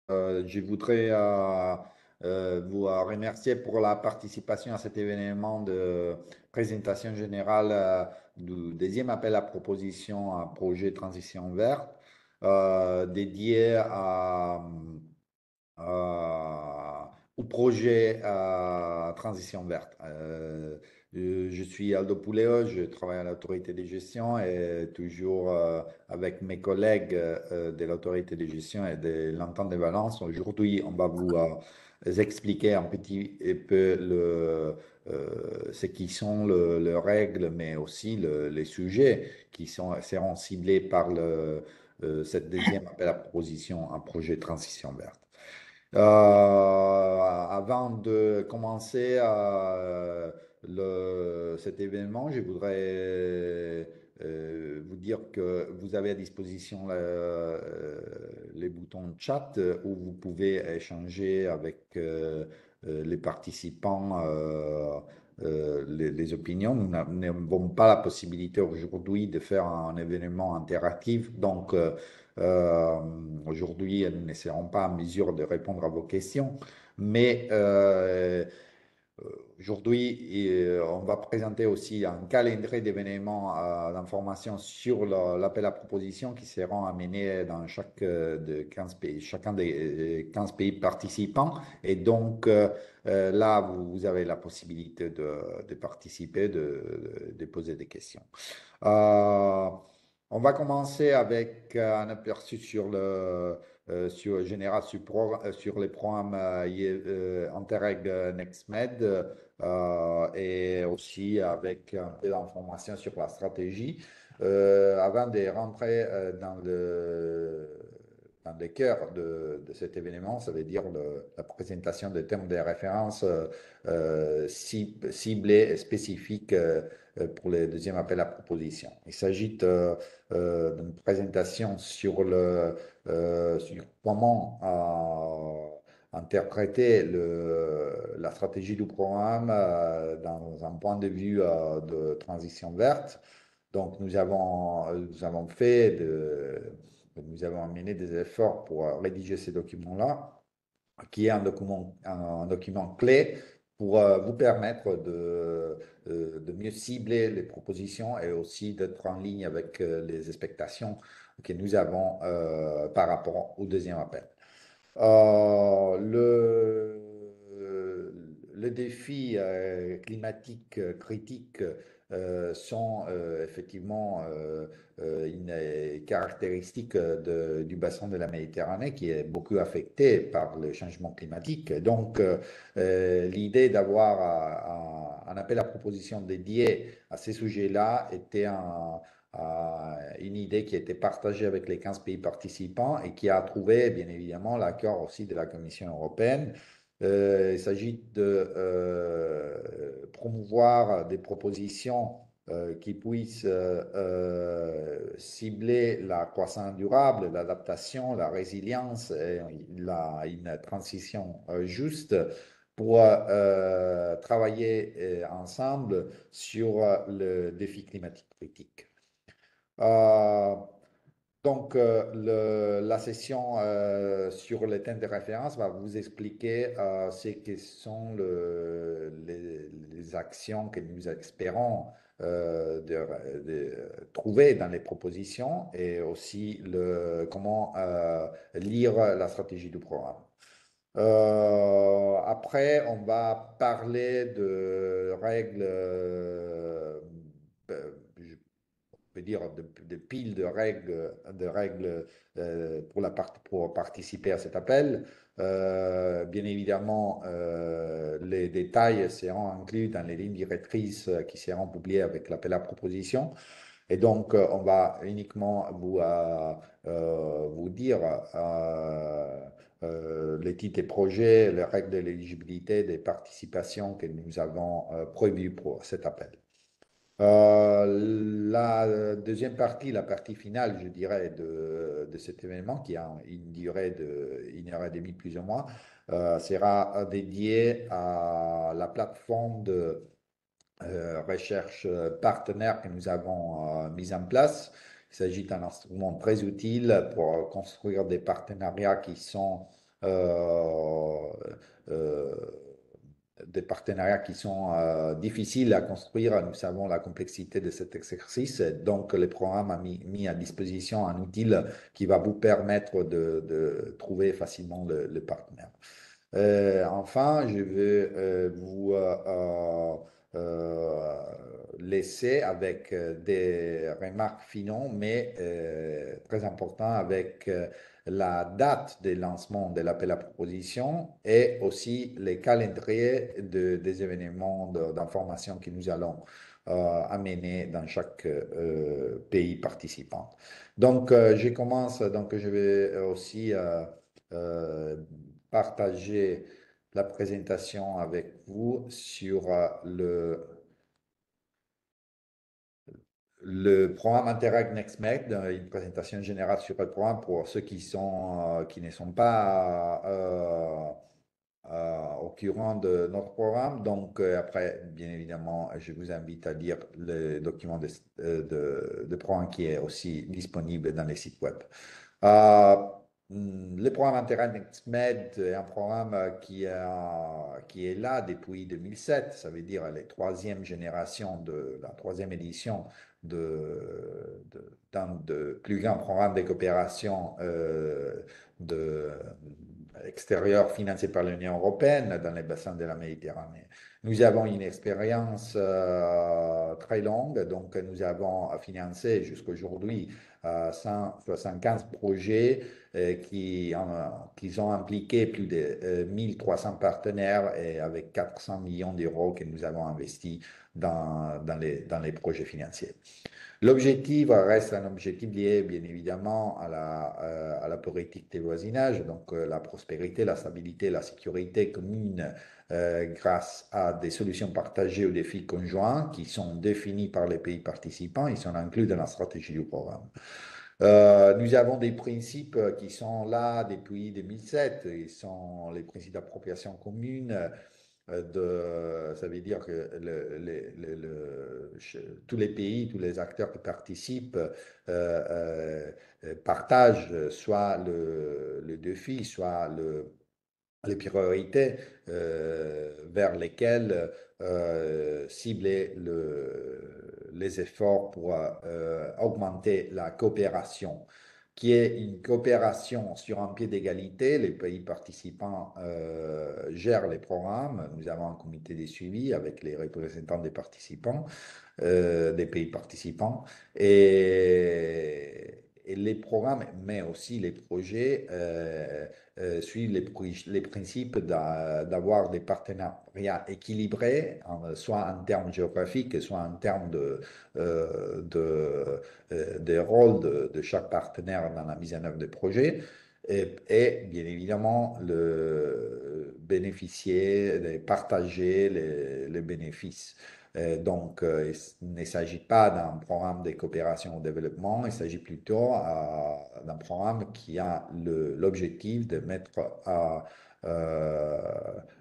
Je voudrais vous remercier pour la participation à cet événement de présentation générale du deuxième appel à proposition à projet Transition verte dédié au projet Transition verte. Je suis Aldo Puleo, je travaille à l'autorité de gestion et toujours avec mes collègues de l'autorité de gestion et de l'entente de Valence. Aujourd'hui, on va vous expliquer un petit peu ce qui sont les règles, mais aussi les sujets qui seront ciblés par cette deuxième appel à proposition, un projet transition verte. Avant de commencer cet événement, je voudrais vous dire que vous avez à disposition les boutons chat où vous pouvez échanger avec les participants les opinions. Nous n'avons pas la possibilité aujourd'hui de faire un événement interactif, donc euh, aujourd'hui, nous ne serons pas en mesure de répondre à vos questions, mais aujourd'hui, on va présenter aussi un calendrier d'événements d'information sur l'appel à proposition qui seront amenés dans chaque de 15 pays, chacun des 15 pays participants. Et donc, là, vous avez la possibilité de participer, de poser des questions. Euh, on va commencer avec un aperçu sur général sur les programmes Interreg NextMed et aussi avec un peu d'informations sur la stratégie. Avant de rentrer dans le cœur de cet événement, ça veut dire la présentation des thèmes de référence ciblés et spécifiques pour le deuxième appel à proposition. Il s'agit d'une présentation sur sur comment interpréter la stratégie du programme dans un point de vue de transition verte. Donc, nous avons mené des efforts pour rédiger ces documents-là, qui est un document clé pour vous permettre de mieux cibler les propositions et aussi d'être en ligne avec les expectations que nous avons par rapport au deuxième appel. Le défi climatique critique sont effectivement une caractéristique du bassin de la Méditerranée qui est beaucoup affecté par le changement climatique. Donc, l'idée d'avoir un appel à proposition dédié à ces sujets-là était une idée qui a été partagée avec les 15 pays participants et qui a trouvé bien évidemment l'accord aussi de la Commission européenne. Il s'agit de promouvoir des propositions qui puissent cibler la croissance durable, l'adaptation, la résilience et une transition juste pour travailler ensemble sur le défi climatique critique. Euh, donc, la session sur les thèmes de référence va vous expliquer ce que sont les actions que nous espérons de trouver dans les propositions et aussi comment lire la stratégie du programme. Après, on va parler de règles, je peux dire de piles de règles pour participer à cet appel. Bien évidemment, les détails seront inclus dans les lignes directrices qui seront publiées avec l'appel à proposition. Et donc, on va uniquement vous dire les titres et projets, les règles de l'éligibilité des participations que nous avons prévues pour cet appel. La deuxième partie, la partie finale, je dirais, de cet événement, qui a une durée de 1 heure et demie plus ou moins, sera dédiée à la plateforme de recherche partenaire que nous avons mise en place. Il s'agit d'un instrument très utile pour construire des partenariats qui sont euh, euh, des partenariats qui sont difficiles à construire. Nous savons la complexité de cet exercice. Donc, le programme a mis à disposition un outil qui va vous permettre de trouver facilement le partenaire. Enfin, je vais vous euh, laisser avec des remarques finaux, mais très important avec la date de lancement de l'appel à proposition et aussi les calendriers des événements d'information que nous allons amener dans chaque pays participant. Donc, je commence, donc je vais aussi partager la présentation avec vous sur le programme Interact NextMed, une présentation générale sur le programme pour ceux qui ne sont pas au courant de notre programme. Donc, après, bien évidemment, je vous invite à lire le document de programme qui est aussi disponible dans les sites web. Euh, le programme InterNextMed est un programme qui est là depuis 2007, ça veut dire la troisième génération de la troisième édition d'un de plus grands programmes de coopération de, extérieure financés par l'Union européenne dans les bassins de la Méditerranée. Nous avons une expérience très longue, donc nous avons financé jusqu'aujourd'hui 175 projets qui ont impliqué plus de 1300 partenaires et avec 400 millions d'euros que nous avons investis dans les projets financiers. L'objectif reste un objectif lié bien évidemment à la politique des voisinages, donc la prospérité, la stabilité, la sécurité commune grâce à des solutions partagées aux défis conjoints qui sont définis par les pays participants. Ils sont inclus dans la stratégie du programme. Nous avons des principes qui sont là depuis 2007. Ils sont les principes d'appropriation commune, ça veut dire que tous les pays, tous les acteurs qui participent partagent soit le défi, soit les priorités vers lesquelles cibler les efforts pour augmenter la coopération, qui est une coopération sur un pied d'égalité. Les pays participants gèrent les programmes. Nous avons un comité de suivi avec les représentants des participants, des pays participants. Et les programmes, mais aussi les projets, suivent les principes d'avoir des partenariats équilibrés, soit en termes géographiques, soit en termes de rôle de chaque partenaire dans la mise en œuvre des projets. Et bien évidemment, bénéficier, de partager les bénéfices. Donc, il ne s'agit pas d'un programme de coopération au développement, il s'agit plutôt d'un programme qui a l'objectif de mettre euh,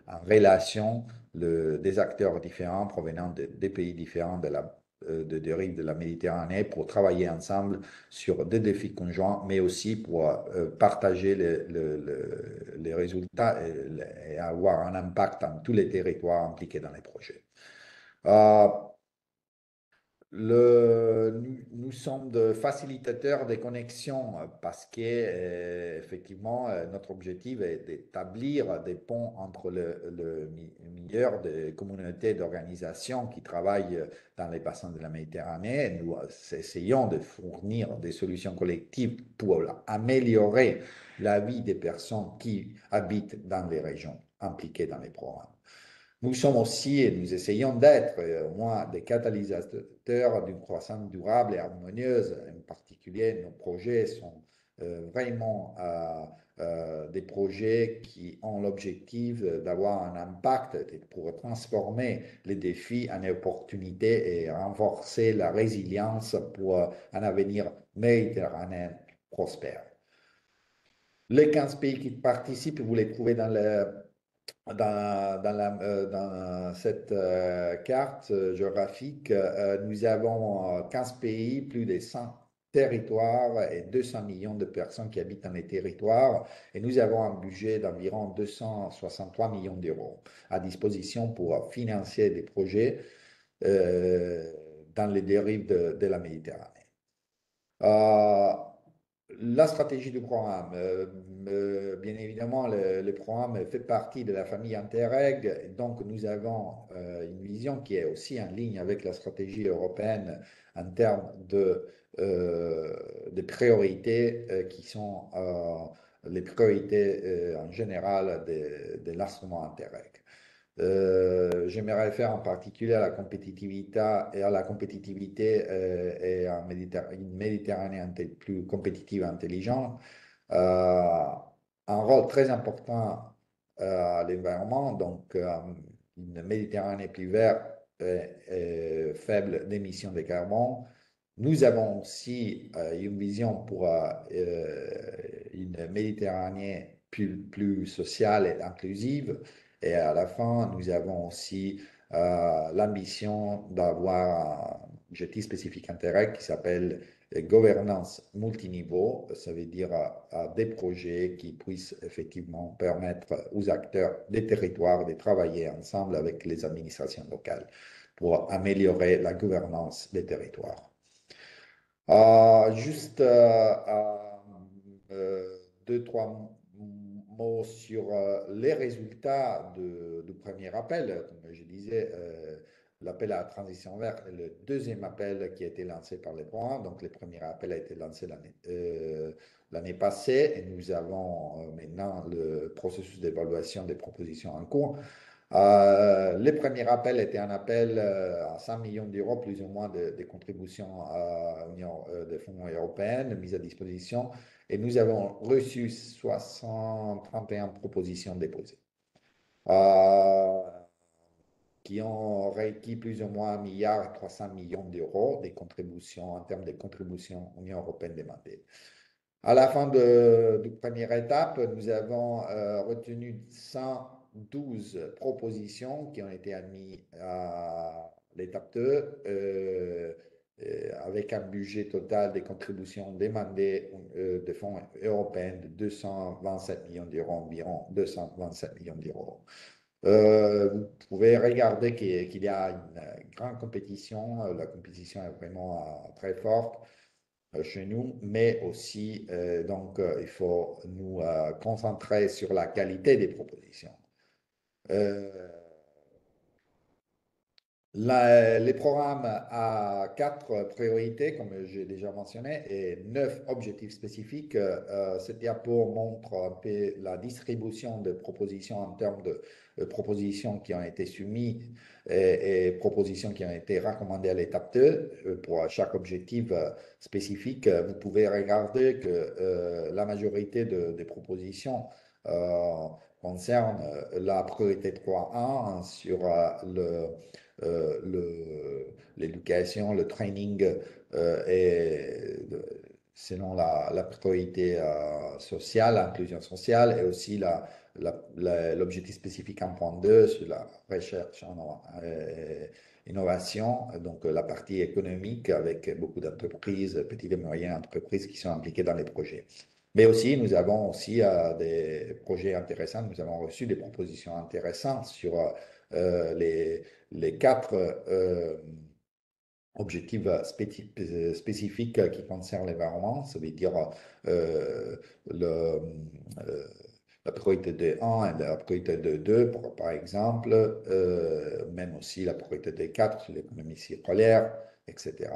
en relation des acteurs différents provenant des pays différents des rives de la Méditerranée pour travailler ensemble sur des défis conjoints, mais aussi pour partager les résultats et avoir un impact dans tous les territoires impliqués dans les projets. Euh, nous sommes de facilitateurs des connexions parce que effectivement notre objectif est d'établir des ponts entre le meilleur des communautés d'organisations qui travaillent dans les bassins de la Méditerranée. Nous essayons de fournir des solutions collectives pour améliorer la vie des personnes qui habitent dans les régions impliquées dans les programmes. Nous sommes aussi, et nous essayons d'être, au moins, des catalysateurs d'une croissance durable et harmonieuse. En particulier, nos projets sont vraiment des projets qui ont l'objectif d'avoir un impact pour transformer les défis en opportunités et renforcer la résilience pour un avenir méditerranéen prospère. Les 15 pays qui participent, vous les trouvez dans cette carte géographique. Nous avons 15 pays, plus de 100 territoires et 200 millions de personnes qui habitent dans les territoires. Et nous avons un budget d'environ 263 millions d'euros à disposition pour financer des projets euh, dans les dérives de la Méditerranée. Euh, la stratégie du programme, bien évidemment, le programme fait partie de la famille Interreg, donc nous avons une vision qui est aussi en ligne avec la stratégie européenne en termes de priorités qui sont les priorités en général de l'instrument Interreg. J'aimerais faire en particulier à la compétitivité et à une Méditerranée plus compétitive et intelligente. Un rôle très important à l'environnement, donc une Méditerranée plus verte et faible d'émissions de carbone. Nous avons aussi une vision pour une Méditerranée plus sociale et inclusive. Et à la fin, nous avons aussi l'ambition d'avoir un objectif spécifique Interreg qui s'appelle gouvernance multiniveau. Ça veut dire des projets qui puissent effectivement permettre aux acteurs des territoires de travailler ensemble avec les administrations locales pour améliorer la gouvernance des territoires. Juste deux, trois mots sur les résultats du premier appel. Comme je disais, l'appel à la transition verte est le deuxième appel qui a été lancé par les programmes. Donc, le premier appel a été lancé l'année passée et nous avons maintenant le processus d'évaluation des propositions en cours. Le premier appel était un appel à 100 millions d'euros, plus ou moins, de contributions de fonds européens mises à disposition. Et nous avons reçu 631 propositions déposées, qui ont requis plus ou moins 1,3 milliard d'euros des contributions en termes de contributions Union européenne demandées. À la fin du première étape, nous avons retenu 112 propositions qui ont été admises à l'étape 2, avec un budget total des contributions demandées de fonds européens de 227 millions d'euros, environ 227 millions d'euros. Vous pouvez regarder qu'il y a une grande compétition. La compétition est vraiment très forte chez nous, mais aussi, il faut nous concentrer sur la qualité des propositions. Les programmes à 4 priorités, comme j'ai déjà mentionné, et 9 objectifs spécifiques. Cette diapo montre un peu la distribution de propositions en termes de propositions qui ont été soumises et propositions qui ont été recommandées à l'étape 2 pour chaque objectif spécifique. Vous pouvez regarder que la majorité des propositions concernent la priorité 3.1 sur l'éducation, le training et selon la priorité sociale, l'inclusion sociale et aussi l'objectif spécifique 1.2 sur la recherche en innovation, donc la partie économique avec beaucoup d'entreprises, petites et moyennes entreprises qui sont impliquées dans les projets. Mais aussi, nous avons aussi des projets intéressants, nous avons reçu des propositions intéressantes sur les 4 objectifs spécifiques qui concernent l'environnement, ça veut dire euh, le, euh, la priorité de 1 et la priorité de 2, par exemple, même aussi la priorité de 4 sur l'économie circulaire, etc.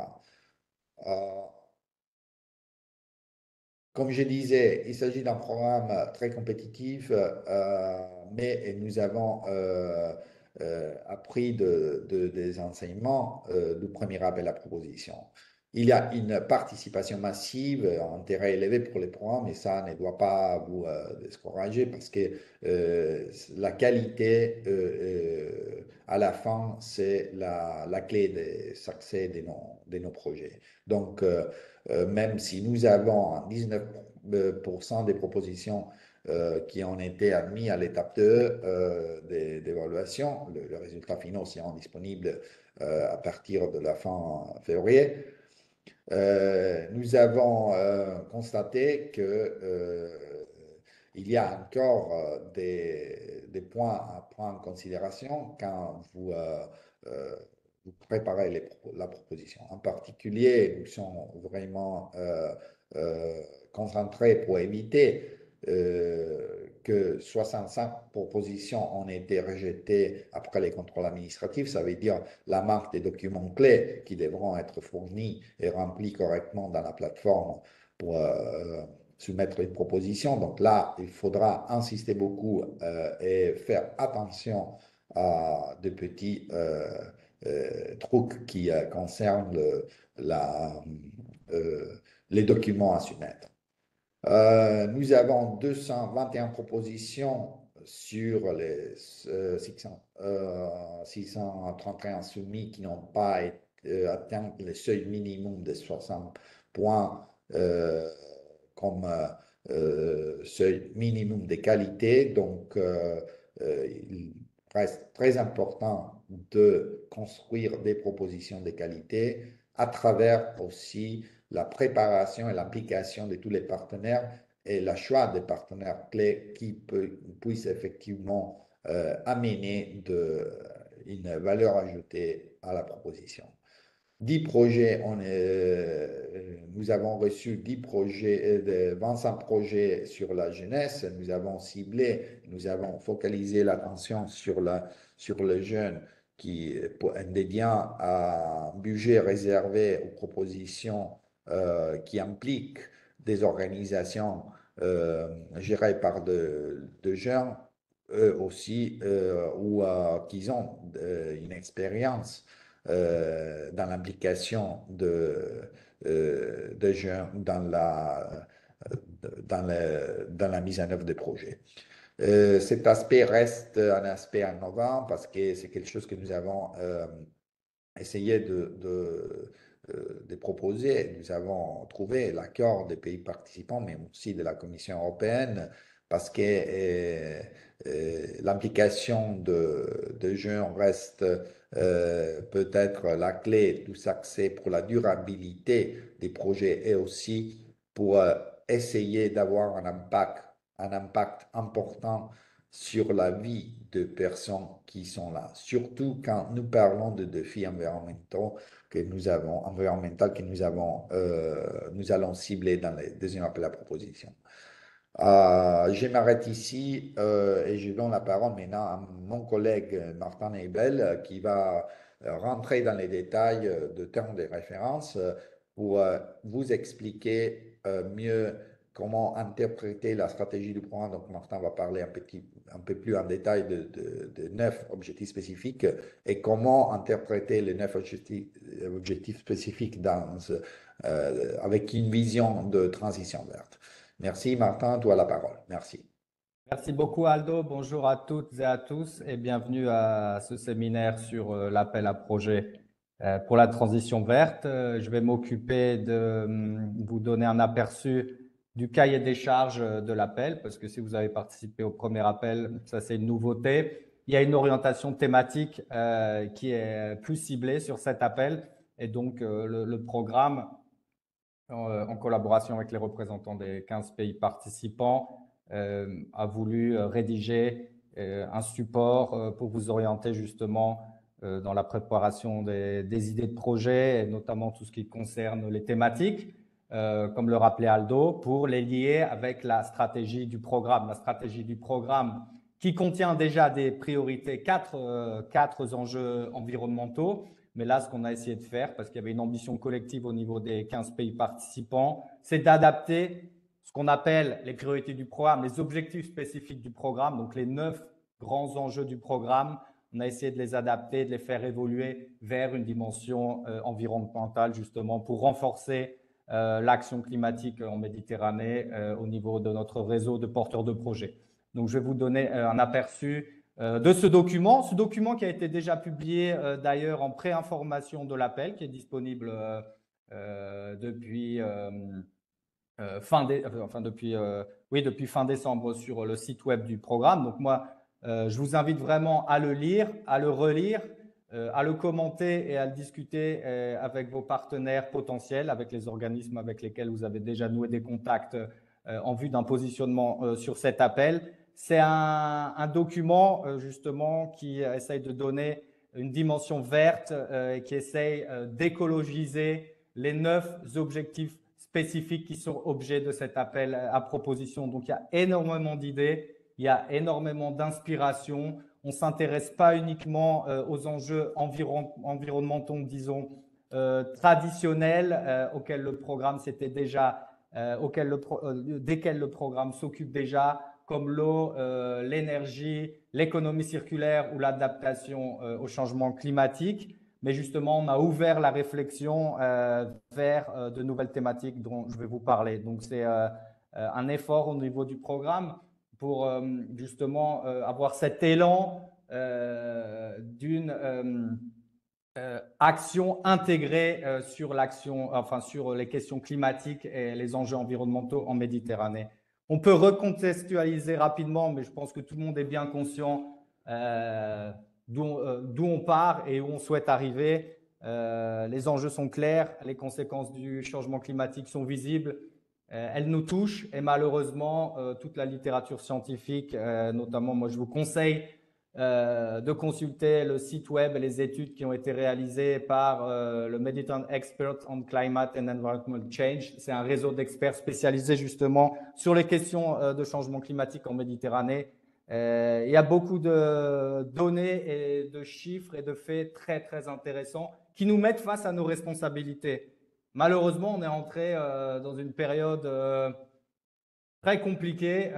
Comme je disais, il s'agit d'un programme très compétitif, mais nous avons appris des enseignements du premier appel à proposition. Il y a une participation massive, un intérêt élevé pour les programmes, et ça ne doit pas vous décourager parce que la qualité, à la fin, c'est la clé de succès de nos projets. Donc, même si nous avons 19% des propositions qui ont été admises à l'étape 2 d'évaluation, le résultat final sera disponible à partir de la fin février. nous avons constaté que il y a encore des points à prendre en considération quand euh, vous préparez la proposition. En particulier, nous sommes vraiment concentrés pour éviter que 65 propositions ont été rejetées après les contrôles administratifs. Ça veut dire la marque des documents clés qui devront être fournis et remplis correctement dans la plateforme pour soumettre une proposition. Donc là, il faudra insister beaucoup et faire attention à de petits trucs qui concernent euh, les documents à soumettre. Nous avons 221 propositions sur les 631 soumis qui n'ont pas atteint le seuil minimum de 60 points comme seuil minimum de qualité. Donc, il reste très important de construire des propositions de qualité à travers aussi la préparation et l'implication de tous les partenaires et le choix des partenaires clés qui puissent effectivement amener une valeur ajoutée à la proposition. 10 projets, nous avons reçu 10 projets, 25 projets sur la jeunesse. Nous avons ciblé, nous avons focalisé l'attention sur le jeune qui, dédiant à un budget réservé aux propositions qui impliquent des organisations gérées par de jeunes, eux aussi, ou qui ont une expérience dans l'implication de jeunes dans la mise en œuvre des projets. Cet aspect reste un aspect innovant parce que c'est quelque chose que nous avons essayé de proposer. Nous avons trouvé l'accord des pays participants, mais aussi de la Commission européenne, parce que l'implication de jeunes reste peut-être la clé du succès pour la durabilité des projets et aussi pour essayer d'avoir un impact important sur la vie de personnes qui sont là, surtout quand nous parlons de défis environnementaux que nous nous allons cibler dans les deuxième appel à proposition. Je m'arrête ici et je donne la parole maintenant à mon collègue Martin Nebel qui va rentrer dans les détails de termes de référence pour vous expliquer mieux comment interpréter la stratégie du programme. Donc Martin va parler un peu plus en détail de 9 objectifs spécifiques et comment interpréter les 9 objectifs spécifiques avec une vision de transition verte. Merci Martin, toi la parole. Merci. Merci beaucoup Aldo. Bonjour à toutes et à tous et bienvenue à ce séminaire sur l'appel à projet pour la transition verte. Je vais m'occuper de vous donner un aperçu du cahier des charges de l'appel parce que si vous avez participé au premier appel, ça c'est une nouveauté. Il y a une orientation thématique qui est plus ciblée sur cet appel et donc le programme en collaboration avec les représentants des 15 pays participants, a voulu rédiger un support pour vous orienter justement dans la préparation des idées de projet, et notamment tout ce qui concerne les thématiques, comme le rappelait Aldo, pour les lier avec la stratégie du programme. La stratégie du programme qui contient déjà des priorités, quatre enjeux environnementaux. Mais là, ce qu'on a essayé de faire, parce qu'il y avait une ambition collective au niveau des 15 pays participants, c'est d'adapter ce qu'on appelle les priorités du programme, les objectifs spécifiques du programme, donc les 9 grands enjeux du programme. On a essayé de les adapter, de les faire évoluer vers une dimension environnementale, justement, pour renforcer l'action climatique en Méditerranée au niveau de notre réseau de porteurs de projets. Donc, je vais vous donner un aperçu de ce document qui a été déjà publié d'ailleurs en pré-information de l'appel, qui est disponible depuis depuis fin décembre sur le site web du programme. Donc moi, je vous invite vraiment à le lire, à le relire, à le commenter et à le discuter avec vos partenaires potentiels, avec les organismes avec lesquels vous avez déjà noué des contacts en vue d'un positionnement sur cet appel. C'est un document justement qui essaye de donner une dimension verte et qui essaye d'écologiser les 9 objectifs spécifiques qui sont objets de cet appel à proposition. Donc, il y a énormément d'idées, il y a énormément d'inspiration. On ne s'intéresse pas uniquement aux enjeux environnementaux, disons, traditionnels auxquels le programme s'était déjà, desquels le programme s'occupe déjà, comme l'eau, l'énergie, l'économie circulaire ou l'adaptation au changement climatique. Mais justement, on a ouvert la réflexion vers de nouvelles thématiques dont je vais vous parler. Donc, c'est un effort au niveau du programme pour justement avoir cet élan d'une action intégrée sur l'action, enfin sur les questions climatiques et les enjeux environnementaux en Méditerranée. On peut recontextualiser rapidement, mais je pense que tout le monde est bien conscient d'où on part et où on souhaite arriver. Les enjeux sont clairs, les conséquences du changement climatique sont visibles. Elles nous touchent et malheureusement, toute la littérature scientifique, notamment moi je vous conseille de consulter le site web et les études qui ont été réalisées par le Mediterranean Experts on Climate and Environmental Change. C'est un réseau d'experts spécialisés justement sur les questions de changement climatique en Méditerranée. Il y a beaucoup de données et de chiffres et de faits très, très intéressants qui nous mettent face à nos responsabilités. Malheureusement, on est entré dans une période très compliquée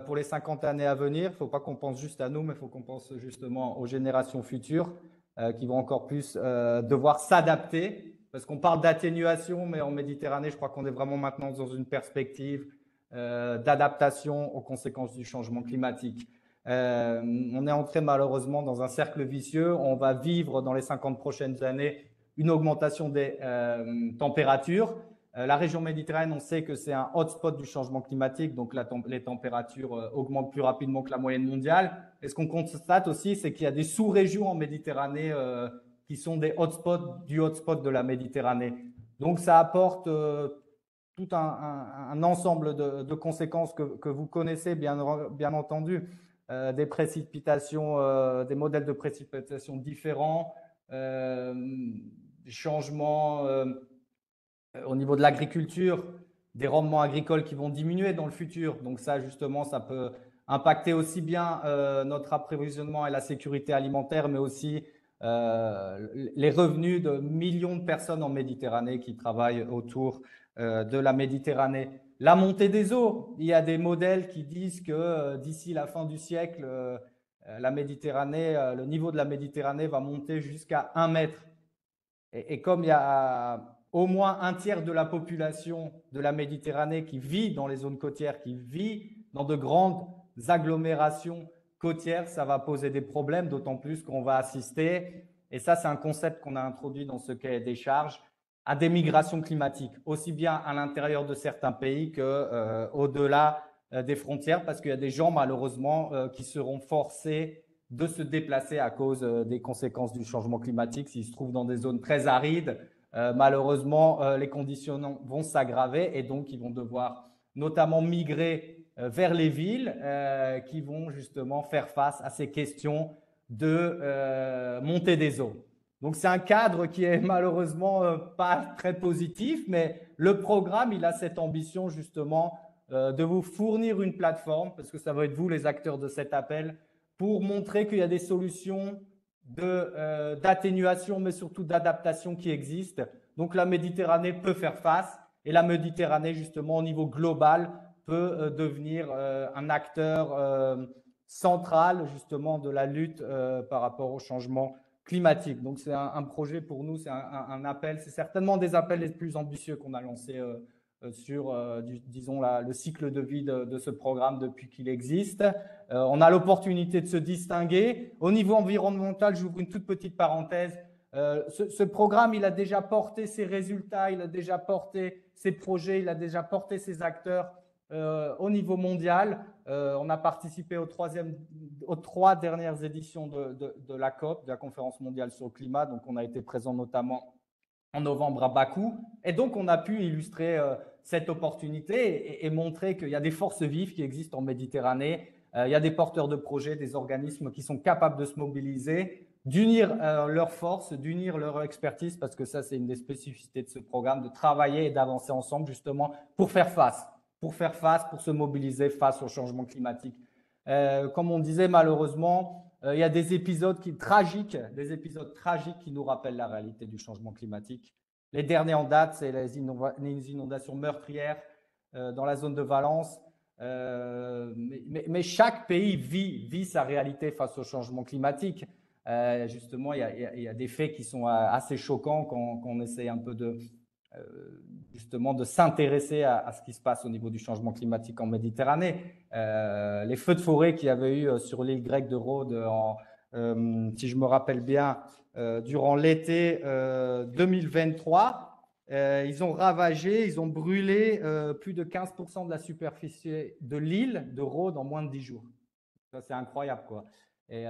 pour les 50 années à venir. Il ne faut pas qu'on pense juste à nous, mais il faut qu'on pense justement aux générations futures qui vont encore plus devoir s'adapter. Parce qu'on parle d'atténuation, mais en Méditerranée, je crois qu'on est vraiment maintenant dans une perspective d'adaptation aux conséquences du changement climatique. On est entré malheureusement dans un cercle vicieux. On va vivre dans les 50 prochaines années une augmentation des températures. La région méditerranéenne, on sait que c'est un hotspot du changement climatique, donc les températures augmentent plus rapidement que la moyenne mondiale. Et ce qu'on constate aussi, c'est qu'il y a des sous-régions en Méditerranée qui sont des hotspots du hotspot de la Méditerranée. Donc ça apporte tout un ensemble de conséquences que vous connaissez bien entendu, des précipitations, des modèles de précipitation différents, des changements au niveau de l'agriculture, des rendements agricoles qui vont diminuer dans le futur. Donc ça, justement, ça peut impacter aussi bien notre approvisionnement et la sécurité alimentaire, mais aussi les revenus de millions de personnes en Méditerranée qui travaillent autour de la Méditerranée. La montée des eaux, il y a des modèles qui disent que d'ici la fin du siècle, la Méditerranée, le niveau de la Méditerranée va monter jusqu'à 1 mètre. Et comme il y a au moins un tiers de la population de la Méditerranée qui vit dans les zones côtières, qui vit dans de grandes agglomérations côtières, ça va poser des problèmes, d'autant plus qu'on va assister, et ça c'est un concept qu'on a introduit dans ce cahier des charges, à des migrations climatiques, aussi bien à l'intérieur de certains pays qu'au-delà des frontières, parce qu'il y a des gens malheureusement qui seront forcés de se déplacer à cause des conséquences du changement climatique. S'ils se trouvent dans des zones très arides, malheureusement, les conditions vont s'aggraver et donc ils vont devoir notamment migrer vers les villes qui vont justement faire face à ces questions de montée des eaux. Donc c'est un cadre qui est malheureusement pas très positif, mais le programme, il a cette ambition justement de vous fournir une plateforme, parce que ça va être vous les acteurs de cet appel, pour montrer qu'il y a des solutions d'atténuation, mais surtout d'adaptation qui existent. Donc la Méditerranée peut faire face et la Méditerranée, justement, au niveau global, peut devenir un acteur central, justement, de la lutte par rapport au changement climatique. Donc c'est un projet pour nous, c'est un appel, c'est certainement des appels les plus ambitieux qu'on a lancés sur, disons, le cycle de vie de ce programme depuis qu'il existe. On a l'opportunité de se distinguer. Au niveau environnemental, j'ouvre une toute petite parenthèse. Ce programme, il a déjà porté ses résultats, il a déjà porté ses projets, il a déjà porté ses acteurs au niveau mondial. On a participé aux 3 dernières éditions de la COP, de la Conférence mondiale sur le climat. Donc, on a été présent notamment en novembre à Bakou. Et donc, on a pu illustrer cette opportunité et montrer qu'il y a des forces vives qui existent en Méditerranée. Il y a des porteurs de projets, des organismes qui sont capables de se mobiliser, d'unir leurs forces, d'unir leur expertise, parce que ça, c'est une des spécificités de ce programme, de travailler et d'avancer ensemble justement pour faire face, pour se mobiliser face au changement climatique. Comme on disait, malheureusement, il y a des épisodes tragiques qui nous rappellent la réalité du changement climatique. Les derniers en date, c'est les inondations meurtrières dans la zone de Valence. Mais chaque pays vit sa réalité face au changement climatique. Justement, il y a des faits qui sont assez choquants quand on essaie un peu justement de s'intéresser à ce qui se passe au niveau du changement climatique en Méditerranée. Les feux de forêt qu'il y avait eu sur l'île grecque de Rhodes, si je me rappelle bien, durant l'été 2023, ils ont ravagé, ils ont brûlé plus de 15% de la superficie de l'île de Rhodes en moins de 10 jours. Ça, c'est incroyable, quoi. Et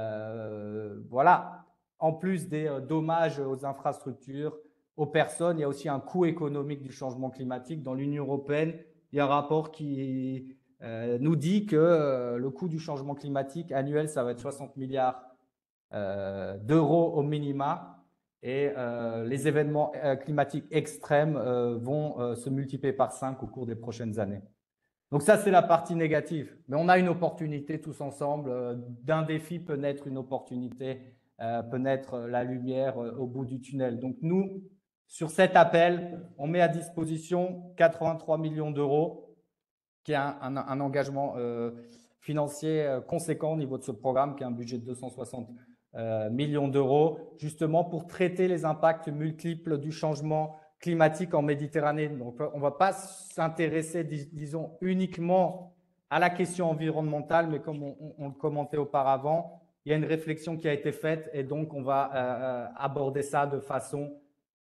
voilà, en plus des dommages aux infrastructures, aux personnes, il y a aussi un coût économique du changement climatique. Dans l'Union européenne, il y a un rapport qui nous dit que le coût du changement climatique annuel, ça va être 60 milliards d'euros au minima. Et les événements climatiques extrêmes vont se multiplier par 5 au cours des prochaines années. Donc ça, c'est la partie négative. Mais on a une opportunité tous ensemble. D'un défi peut naître une opportunité, peut naître la lumière au bout du tunnel. Donc nous, sur cet appel, on met à disposition 83 millions d'euros, qui est un engagement financier conséquent au niveau de ce programme, qui a un budget de 260 millions d'euros, justement pour traiter les impacts multiples du changement climatique en Méditerranée. Donc, on ne va pas s'intéresser, disons, uniquement à la question environnementale, mais comme on le commentait auparavant, il y a une réflexion qui a été faite et donc on va aborder ça de façon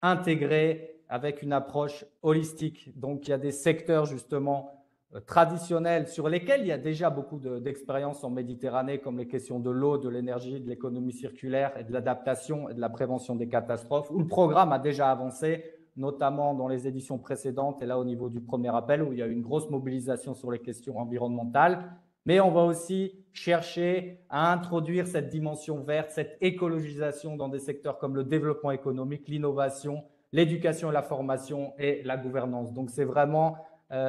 intégrée avec une approche holistique. Donc, il y a des secteurs justement traditionnels sur lesquels il y a déjà beaucoup d'expérience en Méditerranée, comme les questions de l'eau, de l'énergie, de l'économie circulaire et de l'adaptation et de la prévention des catastrophes, où le programme a déjà avancé, notamment dans les éditions précédentes et là au niveau du premier appel où il y a eu une grosse mobilisation sur les questions environnementales. Mais on va aussi chercher à introduire cette dimension verte, cette écologisation dans des secteurs comme le développement économique, l'innovation, l'éducation et la formation et la gouvernance. Donc c'est vraiment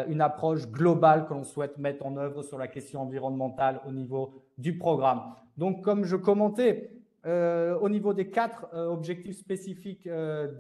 une approche globale que l'on souhaite mettre en œuvre sur la question environnementale au niveau du programme. Donc comme je commentais, au niveau des 4 objectifs spécifiques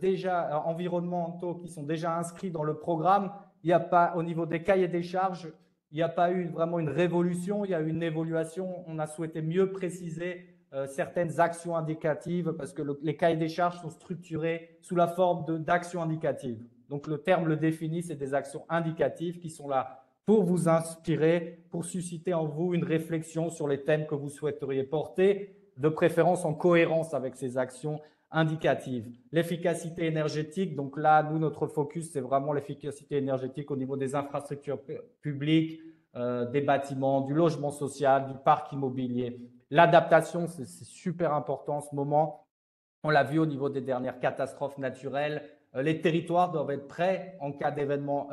déjà environnementaux qui sont déjà inscrits dans le programme, il n'y a pas, au niveau des cahiers des charges, il n'y a pas eu vraiment une révolution, il y a eu une évolution. On a souhaité mieux préciser certaines actions indicatives parce que les cahiers des charges sont structurés sous la forme d'actions indicatives. Donc le terme le définit, c'est des actions indicatives qui sont là pour vous inspirer, pour susciter en vous une réflexion sur les thèmes que vous souhaiteriez porter, de préférence en cohérence avec ces actions indicatives. L'efficacité énergétique, donc là, nous, notre focus, c'est vraiment l'efficacité énergétique au niveau des infrastructures publiques, des bâtiments, du logement social, du parc immobilier. L'adaptation, c'est super important en ce moment. On l'a vu au niveau des dernières catastrophes naturelles. Les territoires doivent être prêts en cas d'événements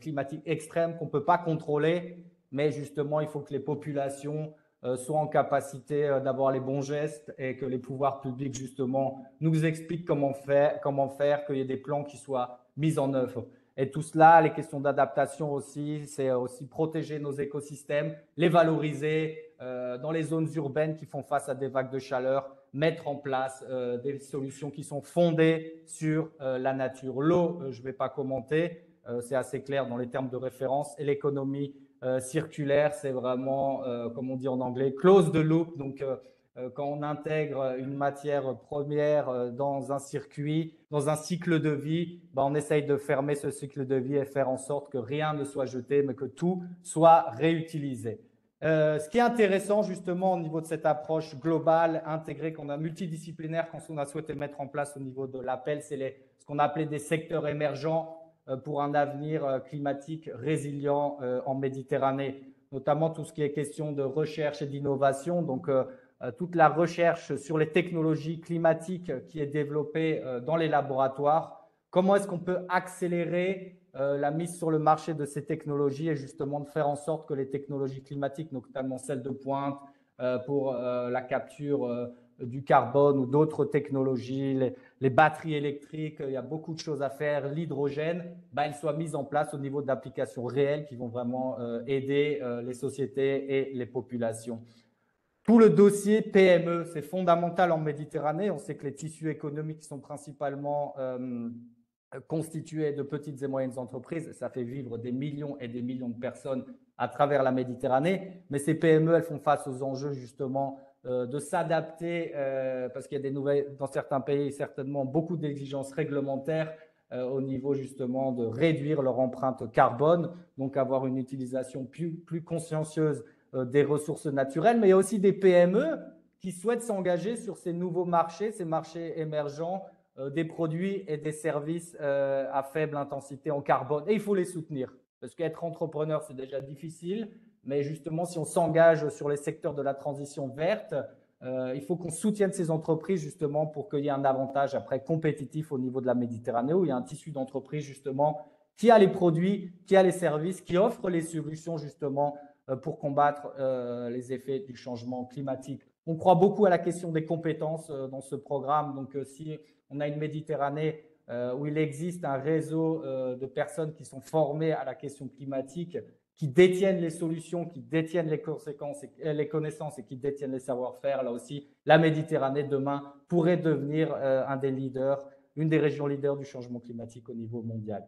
climatiques extrêmes qu'on ne peut pas contrôler, mais justement, il faut que les populations soient en capacité d'avoir les bons gestes et que les pouvoirs publics, justement, nous expliquent comment faire, qu'il y ait des plans qui soient mis en œuvre. Et tout cela, les questions d'adaptation aussi, c'est aussi protéger nos écosystèmes, les valoriser dans les zones urbaines qui font face à des vagues de chaleur, mettre en place des solutions qui sont fondées sur la nature. L'eau, je ne vais pas commenter, c'est assez clair dans les termes de référence. Et l'économie circulaire, c'est vraiment, comme on dit en anglais, close the loop. Donc, quand on intègre une matière première dans un circuit, dans un cycle de vie, on essaye de fermer ce cycle de vie et faire en sorte que rien ne soit jeté, mais que tout soit réutilisé. Ce qui est intéressant justement au niveau de cette approche globale, intégrée, qu'on a multidisciplinaire, qu'on a souhaité mettre en place au niveau de l'appel, c'est ce qu'on a appelé des secteurs émergents pour un avenir climatique résilient en Méditerranée. notamment tout ce qui est question de recherche et d'innovation. Donc, toute la recherche sur les technologies climatiques qui est développée dans les laboratoires. Comment est-ce qu'on peut accélérer la mise sur le marché de ces technologies et justement de faire en sorte que les technologies climatiques, notamment celles de pointe pour la capture du carbone ou d'autres technologies, les batteries électriques, il y a beaucoup de choses à faire, l'hydrogène, elles soient mises en place au niveau d'applications réelles qui vont vraiment aider les sociétés et les populations. Tout le dossier PME, c'est fondamental en Méditerranée. On sait que les tissus économiques sont principalement constitués de petites et moyennes entreprises. Ça fait vivre des millions et des millions de personnes à travers la Méditerranée. Mais ces PME, elles font face aux enjeux justement de s'adapter parce qu'il y a des nouvelles, dans certains pays, certainement beaucoup d'exigences réglementaires au niveau justement de réduire leur empreinte carbone, donc avoir une utilisation plus consciencieuse des ressources naturelles, mais il y a aussi des PME qui souhaitent s'engager sur ces nouveaux marchés, ces marchés émergents, des produits et des services à faible intensité en carbone. Et il faut les soutenir, parce qu'être entrepreneur, c'est déjà difficile, mais justement, si on s'engage sur les secteurs de la transition verte, il faut qu'on soutienne ces entreprises justement pour qu'il y ait un avantage après compétitif au niveau de la Méditerranée, où il y a un tissu d'entreprises justement qui a les produits, qui a les services, qui offre les solutions justement pour combattre les effets du changement climatique. On croit beaucoup à la question des compétences dans ce programme. Donc, si on a une Méditerranée où il existe un réseau de personnes qui sont formées à la question climatique, qui détiennent les solutions, qui détiennent les conséquences, les connaissances et qui détiennent les savoir-faire, là aussi, la Méditerranée demain pourrait devenir un des leaders, une des régions leaders du changement climatique au niveau mondial.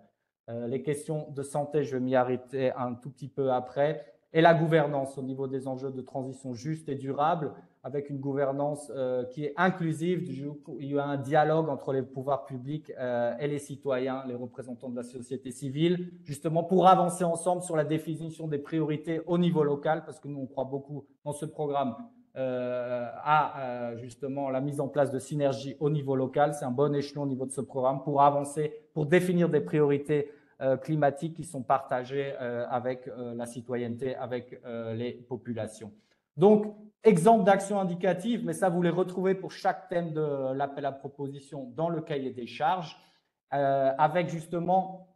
Les questions de santé, je vais m'y arrêter un tout petit peu après. Et la gouvernance au niveau des enjeux de transition juste et durable, avec une gouvernance qui est inclusive. Il y a un dialogue entre les pouvoirs publics et les citoyens, les représentants de la société civile, justement pour avancer ensemble sur la définition des priorités au niveau local, parce que nous, on croit beaucoup dans ce programme à justement la mise en place de synergies au niveau local. C'est un bon échelon au niveau de ce programme pour avancer, pour définir des priorités climatiques qui sont partagées avec la citoyenneté, avec les populations. Donc, exemple d'action indicative, mais ça, vous les retrouvez pour chaque thème de l'appel à proposition dans le cahier des charges, avec justement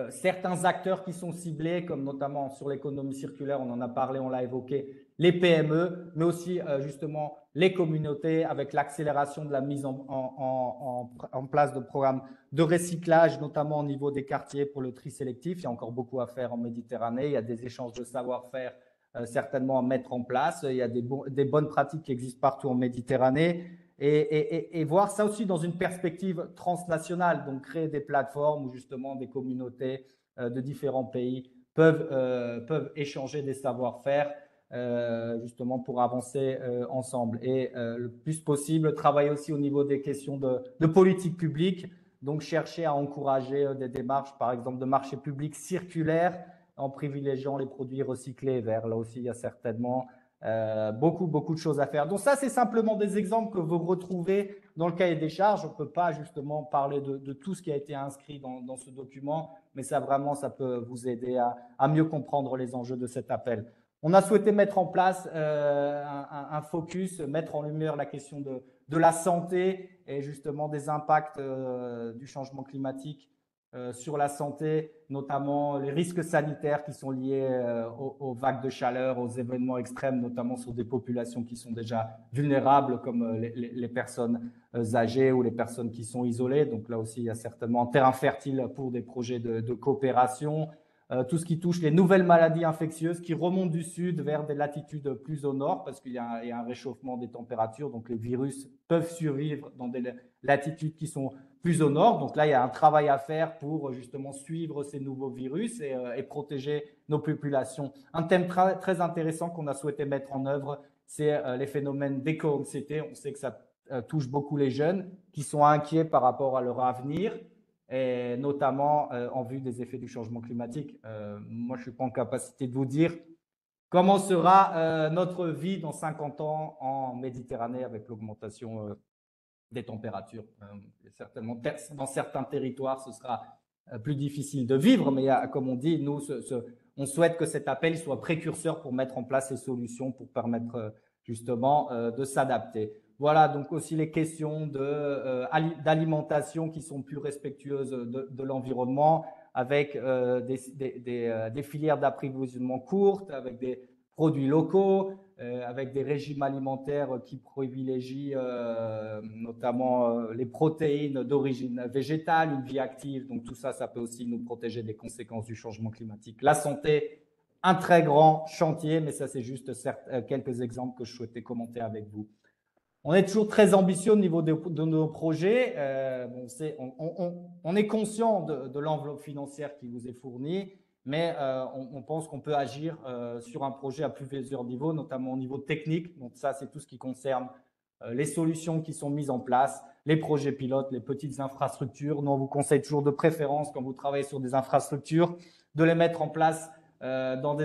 certains acteurs qui sont ciblés, comme notamment sur l'économie circulaire, on en a parlé, on l'a évoqué, les PME, mais aussi justement les communautés avec l'accélération de la mise en place de programmes de recyclage, notamment au niveau des quartiers pour le tri sélectif. Il y a encore beaucoup à faire en Méditerranée. Il y a des échanges de savoir-faire certainement à mettre en place. Il y a des bonnes pratiques qui existent partout en Méditerranée. Et voir ça aussi dans une perspective transnationale, donc créer des plateformes où justement des communautés de différents pays peuvent échanger des savoir-faire justement pour avancer ensemble. Et le plus possible, travailler aussi au niveau des questions de politique publique, donc chercher à encourager des démarches, par exemple, de marché public circulaire en privilégiant les produits recyclés et verts. Là aussi, il y a certainement beaucoup de choses à faire. Donc ça, c'est simplement des exemples que vous retrouvez dans le cahier des charges. On ne peut pas justement parler de tout ce qui a été inscrit dans ce document, mais ça vraiment, ça peut vous aider à mieux comprendre les enjeux de cet appel. On a souhaité mettre en place un focus, mettre en lumière la question de la santé et justement des impacts du changement climatique sur la santé, notamment les risques sanitaires qui sont liés aux vagues de chaleur, aux événements extrêmes, notamment sur des populations qui sont déjà vulnérables, comme les personnes âgées ou les personnes qui sont isolées. Donc là aussi, il y a certainement un terrain fertile pour des projets de coopération. Tout ce qui touche les nouvelles maladies infectieuses qui remontent du sud vers des latitudes plus au nord, parce qu'il y a un réchauffement des températures, donc les virus peuvent survivre dans des latitudes qui sont plus au nord. Donc là, il y a un travail à faire pour justement suivre ces nouveaux virus et protéger nos populations. Un thème très intéressant qu'on a souhaité mettre en œuvre, c'est les phénomènes d'éco-anxiété. On sait que ça touche beaucoup les jeunes qui sont inquiets par rapport à leur avenir, et notamment en vue des effets du changement climatique. Moi, je ne suis pas en capacité de vous dire comment sera notre vie dans 50 ans en Méditerranée avec l'augmentation des températures. Certainement, dans certains territoires, ce sera plus difficile de vivre, mais comme on dit, nous, on souhaite que cet appel soit précurseur pour mettre en place ces solutions pour permettre justement de s'adapter. Voilà, donc aussi les questions d'alimentation qui sont plus respectueuses de l'environnement, avec des filières d'approvisionnement courtes, avec des produits locaux, avec des régimes alimentaires qui privilégient notamment les protéines d'origine végétale, une vie active. Donc tout ça, ça peut aussi nous protéger des conséquences du changement climatique. La santé, un très grand chantier, mais ça c'est juste quelques exemples que je souhaitais commenter avec vous. On est toujours très ambitieux au niveau de nos projets. On est conscient de l'enveloppe financière qui vous est fournie, mais on pense qu'on peut agir sur un projet à plusieurs niveaux, notamment au niveau technique. Donc ça, c'est tout ce qui concerne les solutions qui sont mises en place, les projets pilotes, les petites infrastructures. Nous, on vous conseille toujours de préférence, quand vous travaillez sur des infrastructures, de les mettre en place dans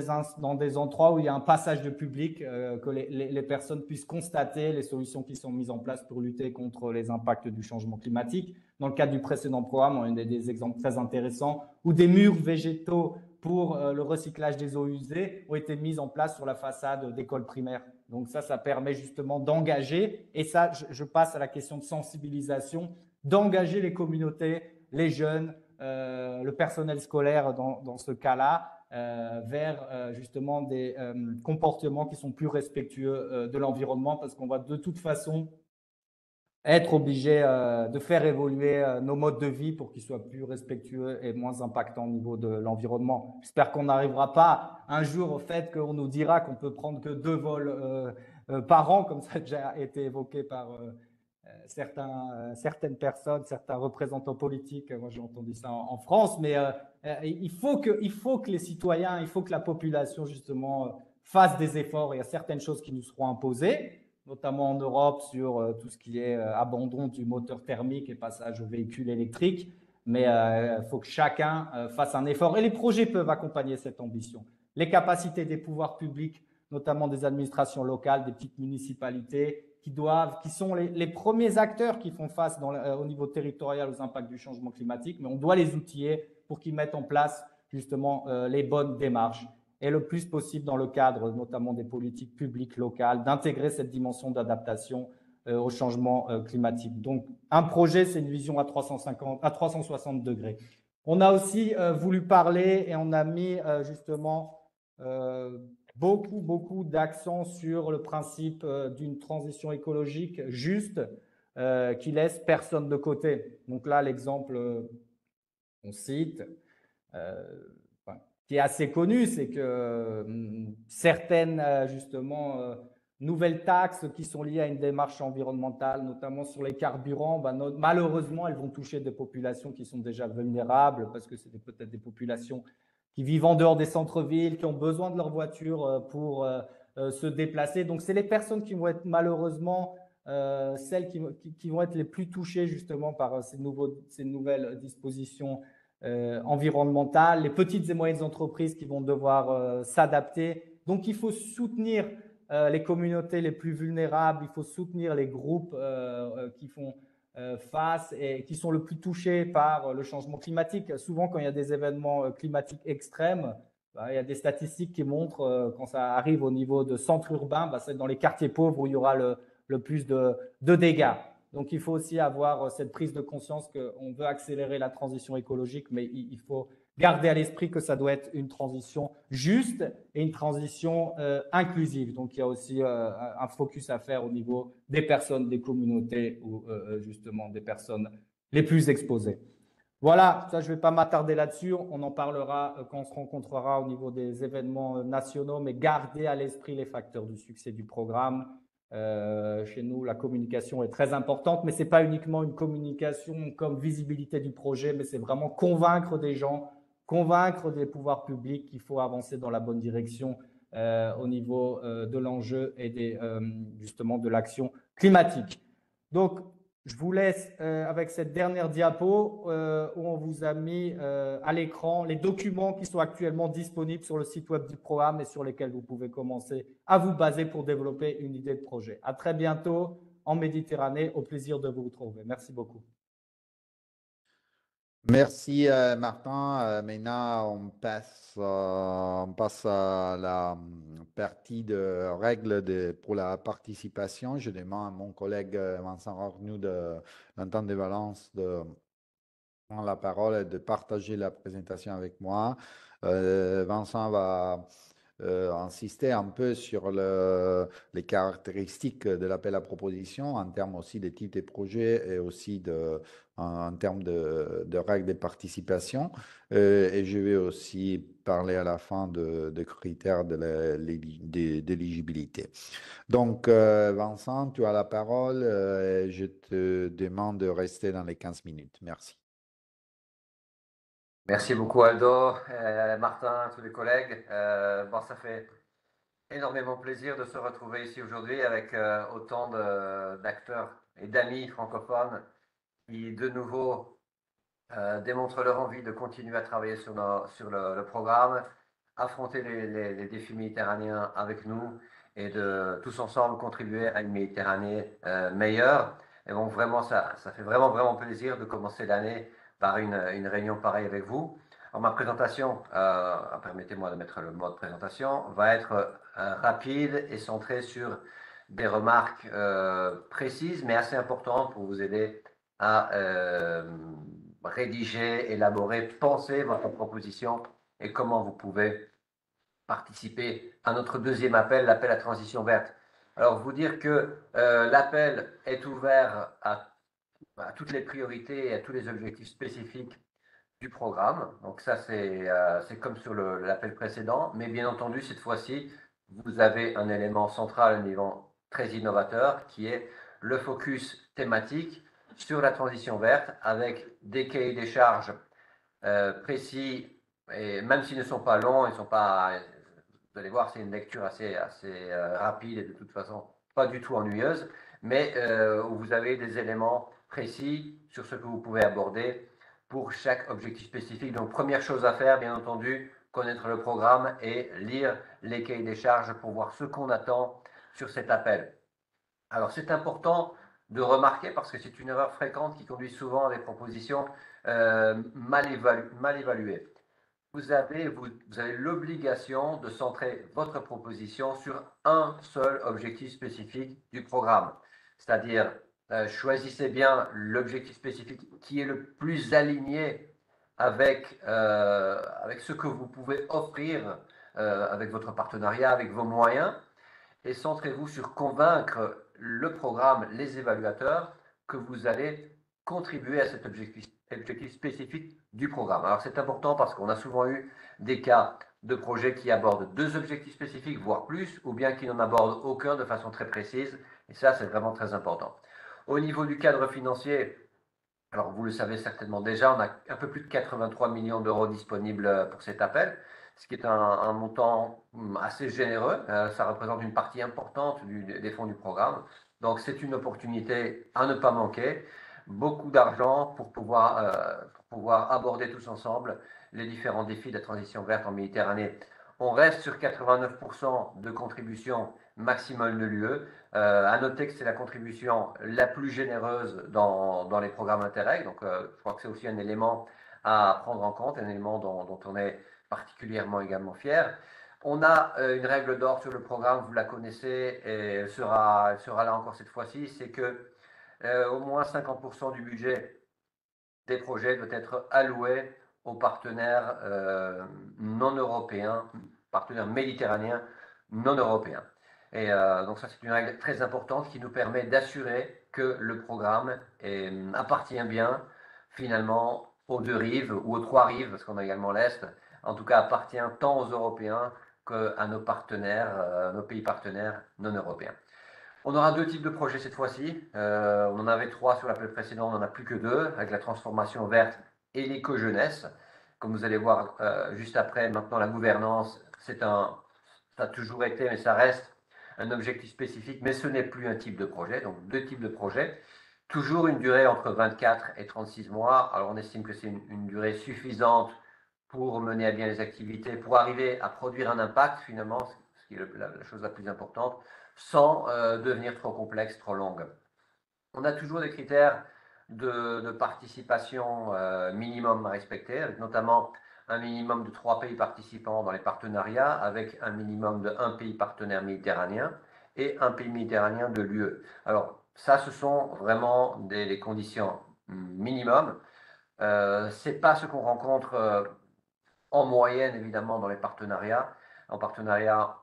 des endroits où il y a un passage de public, que les personnes puissent constater les solutions qui sont mises en place pour lutter contre les impacts du changement climatique. Dans le cadre du précédent programme, on a des exemples très intéressants où des murs végétaux pour le recyclage des eaux usées ont été mis en place sur la façade d'écoles primaires. Donc ça permet justement d'engager, et ça, je passe à la question de sensibilisation, d'engager les communautés, les jeunes, le personnel scolaire dans ce cas-là, vers justement des comportements qui sont plus respectueux de l'environnement, parce qu'on va de toute façon être obligé de faire évoluer nos modes de vie pour qu'ils soient plus respectueux et moins impactants au niveau de l'environnement. J'espère qu'on n'arrivera pas un jour au fait qu'on nous dira qu'on peut prendre que 2 vols par an, comme ça a déjà été évoqué par certaines personnes, certains représentants politiques. Moi, j'ai entendu ça en France, mais il faut que les citoyens, il faut que la population, justement, fasse des efforts. Il y a certaines choses qui nous seront imposées, notamment en Europe, sur tout ce qui est abandon du moteur thermique et passage aux véhicules électriques. Mais il faut que chacun fasse un effort. Et les projets peuvent accompagner cette ambition. Les capacités des pouvoirs publics, notamment des administrations locales, des petites municipalités, qui sont les premiers acteurs qui font face au niveau territorial aux impacts du changement climatique, mais on doit les outiller pour qu'ils mettent en place justement les bonnes démarches, et le plus possible dans le cadre notamment des politiques publiques locales, d'intégrer cette dimension d'adaptation au changement climatique. Donc un projet, c'est une vision à 360 degrés. On a aussi voulu parler, et on a mis justement beaucoup d'accent sur le principe d'une transition écologique juste, qui laisse personne de côté. Donc là, l'exemple qu'on cite, qui est assez connu, c'est que certaines justement nouvelles taxes qui sont liées à une démarche environnementale, notamment sur les carburants, malheureusement, elles vont toucher des populations qui sont déjà vulnérables, parce que c'est peut-être des populations qui vivent en dehors des centres-villes, qui ont besoin de leur voiture pour se déplacer. Donc, c'est les personnes qui vont être malheureusement celles qui vont être les plus touchées justement par ces nouvelles dispositions environnementales, les petites et moyennes entreprises qui vont devoir s'adapter. Donc, il faut soutenir les communautés les plus vulnérables, il faut soutenir les groupes qui font face et qui sont le plus touchés par le changement climatique. Souvent, quand il y a des événements climatiques extrêmes, il y a des statistiques qui montrent quand ça arrive au niveau de centres urbains, c'est dans les quartiers pauvres où il y aura le plus de dégâts. Donc, il faut aussi avoir cette prise de conscience qu'on veut accélérer la transition écologique, mais il faut garder à l'esprit que ça doit être une transition juste et une transition inclusive. Donc, il y a aussi un focus à faire au niveau des personnes, des communautés ou justement des personnes les plus exposées. Voilà, ça je ne vais pas m'attarder là-dessus, on en parlera quand on se rencontrera au niveau des événements nationaux, mais gardez à l'esprit les facteurs du succès du programme. Chez nous, la communication est très importante, mais ce n'est pas uniquement une communication comme visibilité du projet, mais c'est vraiment convaincre des gens, convaincre des pouvoirs publics qu'il faut avancer dans la bonne direction au niveau de l'enjeu et justement de l'action climatique. Donc, je vous laisse avec cette dernière diapo où on vous a mis à l'écran les documents qui sont actuellement disponibles sur le site web du programme et sur lesquels vous pouvez commencer à vous baser pour développer une idée de projet. À très bientôt en Méditerranée, au plaisir de vous retrouver. Merci beaucoup. Merci Martin. Maintenant, on passe à la partie de règles pour la participation. Je demande à mon collègue Vincent Arnoux de l'entente de Valence de prendre la parole et de partager la présentation avec moi. Vincent va insister un peu sur les caractéristiques de l'appel à proposition en termes aussi de type de projet et aussi en termes de règles de participation. Et je vais aussi parler à la fin de critères d'éligibilité. Donc, Vincent, tu as la parole. Et je te demande de rester dans les 15 minutes. Merci. Merci beaucoup Aldo, Martin, tous les collègues. Bon, ça fait énormément plaisir de se retrouver ici aujourd'hui avec autant d'acteurs et d'amis francophones qui de nouveau démontrent leur envie de continuer à travailler sur le programme, affronter les défis méditerranéens avec nous et de tous ensemble contribuer à une Méditerranée meilleure. Et donc vraiment, ça fait vraiment plaisir de commencer l'année par une réunion pareille avec vous. Alors, ma présentation, permettez-moi de mettre le mode présentation, va être rapide et centrée sur des remarques précises mais assez importantes pour vous aider à rédiger, élaborer, penser votre proposition et comment vous pouvez participer à notre deuxième appel, l'appel à transition verte. Alors, vous dire que l'appel est ouvert à toutes les priorités et à tous les objectifs spécifiques du programme. Donc ça, c'est comme sur l'appel précédent, mais bien entendu, cette fois-ci, vous avez un élément central, un élément très innovateur, qui est le focus thématique sur la transition verte, avec des cahiers des charges précis, et même s'ils ne sont pas longs, ils sont pas, vous allez voir, c'est une lecture assez rapide et de toute façon pas du tout ennuyeuse, mais où vous avez des éléments précis sur ce que vous pouvez aborder pour chaque objectif spécifique. Donc, première chose à faire, bien entendu, connaître le programme et lire les cahiers des charges pour voir ce qu'on attend sur cet appel. Alors, c'est important de remarquer, parce que c'est une erreur fréquente qui conduit souvent à des propositions mal évaluées. Vous avez l'obligation de centrer votre proposition sur un seul objectif spécifique du programme. C'est-à-dire, choisissez bien l'objectif spécifique qui est le plus aligné avec ce que vous pouvez offrir avec votre partenariat, avec vos moyens, et centrez-vous sur convaincre le programme, les évaluateurs, que vous allez contribuer à cet objectif spécifique du programme. Alors c'est important parce qu'on a souvent eu des cas de projets qui abordent deux objectifs spécifiques, voire plus, ou bien qui n'en abordent aucun de façon très précise, et ça c'est vraiment très important. Au niveau du cadre financier, alors vous le savez certainement déjà, on a un peu plus de 83 millions d'euros disponibles pour cet appel, ce qui est un montant assez généreux. Ça représente une partie importante des fonds du programme. Donc c'est une opportunité à ne pas manquer. Beaucoup d'argent pour pouvoir aborder tous ensemble les différents défis de la transition verte en Méditerranée. On reste sur 89% de contribution maximale de l'UE. À noter que c'est la contribution la plus généreuse dans les programmes Interreg. Donc, je crois que c'est aussi un élément à prendre en compte, un élément dont on est particulièrement également fier. On a une règle d'or sur le programme, vous la connaissez, et elle sera là encore cette fois-ci, c'est que au moins 50% du budget des projets doit être alloué aux partenaires non européens, partenaires méditerranéens non européens. Et donc ça, c'est une règle très importante qui nous permet d'assurer que le programme appartient bien finalement aux deux rives ou aux trois rives, parce qu'on a également l'Est, en tout cas appartient tant aux Européens qu'à nos partenaires, nos pays partenaires non européens. On aura deux types de projets cette fois-ci. On en avait trois sur l'appel précédent, on n'en a plus que deux, avec la transformation verte et l'éco-jeunesse. Comme vous allez voir juste après, maintenant la gouvernance, ça a toujours été, mais ça reste un objectif spécifique, mais ce n'est plus un type de projet, donc deux types de projets. Toujours une durée entre 24 et 36 mois. Alors on estime que c'est une durée suffisante pour mener à bien les activités, pour arriver à produire un impact finalement, ce qui est la chose la plus importante, sans devenir trop complexe, trop longue. On a toujours des critères de participation minimum à respecter, avec notamment un minimum de 3 pays participants dans les partenariats, avec un minimum de 1 pays partenaire méditerranéen et un pays méditerranéen de l'UE. Alors ça, ce sont vraiment des conditions minimum. Ce n'est pas ce qu'on rencontre en moyenne, évidemment, dans les partenariats. En partenariat,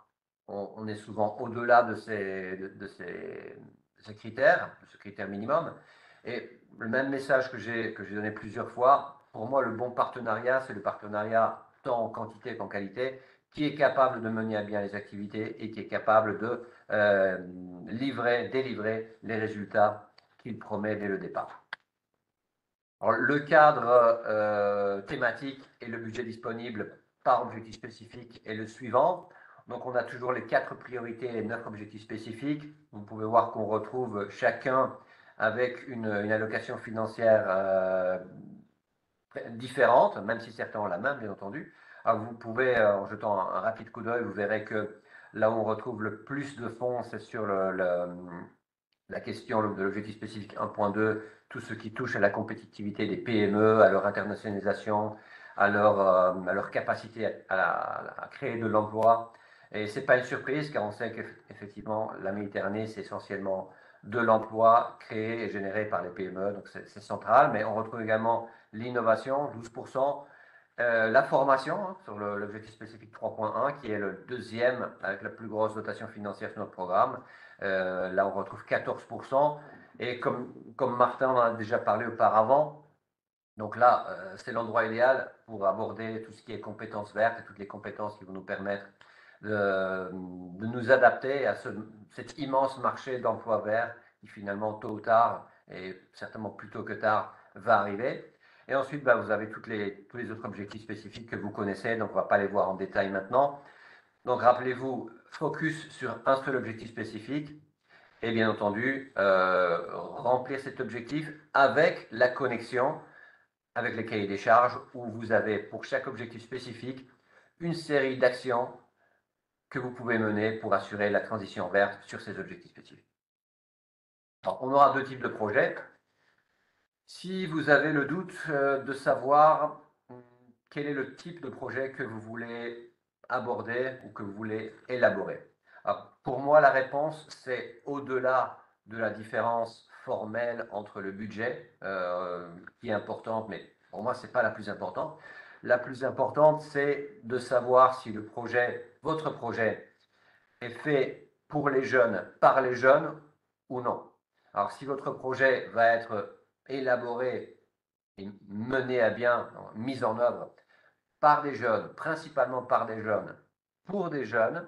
on est souvent au-delà de ces critères, de ce critère minimum. Et le même message que j'ai donné plusieurs fois, pour moi, le bon partenariat, c'est le partenariat tant en quantité qu'en qualité, qui est capable de mener à bien les activités et qui est capable de délivrer les résultats qu'il promet dès le départ. Alors, le cadre thématique et le budget disponible par objectif spécifique est le suivant. Donc, on a toujours les 4 priorités et 9 objectifs spécifiques. Vous pouvez voir qu'on retrouve chacun avec une allocation financière différente, même si certains ont la même, bien entendu. Alors, vous pouvez, en jetant un rapide coup d'œil, vous verrez que là où on retrouve le plus de fonds, c'est sur la question de l'objectif spécifique 1.2, tout ce qui touche à la compétitivité des PME, à leur internationalisation, à leur capacité à créer de l'emploi. Et ce n'est pas une surprise, car on sait qu'effectivement, la Méditerranée, c'est essentiellement de l'emploi créé et généré par les PME, donc c'est central. Mais on retrouve également l'innovation, 12%, la formation, hein, sur l'objectif spécifique 3.1, qui est le deuxième avec la plus grosse dotation financière sur notre programme. Là, on retrouve 14%. Et comme Martin en a déjà parlé auparavant, donc là, c'est l'endroit idéal pour aborder tout ce qui est compétences vertes et toutes les compétences qui vont nous permettre de nous adapter à cet immense marché d'emploi vert qui finalement, tôt ou tard, et certainement plus tôt que tard, va arriver. Et ensuite, vous avez tous les autres objectifs spécifiques que vous connaissez, donc on ne va pas les voir en détail maintenant. Donc rappelez-vous, focus sur un seul objectif spécifique et bien entendu, remplir cet objectif avec la connexion avec les cahiers des charges où vous avez pour chaque objectif spécifique une série d'actions que vous pouvez mener pour assurer la transition verte sur ces objectifs spécifiques. Alors, on aura 2 types de projets. Si vous avez le doute de savoir quel est le type de projet que vous voulez aborder ou que vous voulez élaborer. Alors, pour moi, la réponse, c'est au-delà de la différence formelle entre le budget, qui est importante, mais pour moi, ce n'est pas la plus importante. La plus importante, c'est de savoir si le projet, votre projet, est fait pour les jeunes, par les jeunes ou non. Alors, si votre projet va être élaboré et mené à bien, mis en œuvre par des jeunes, principalement par des jeunes, pour des jeunes,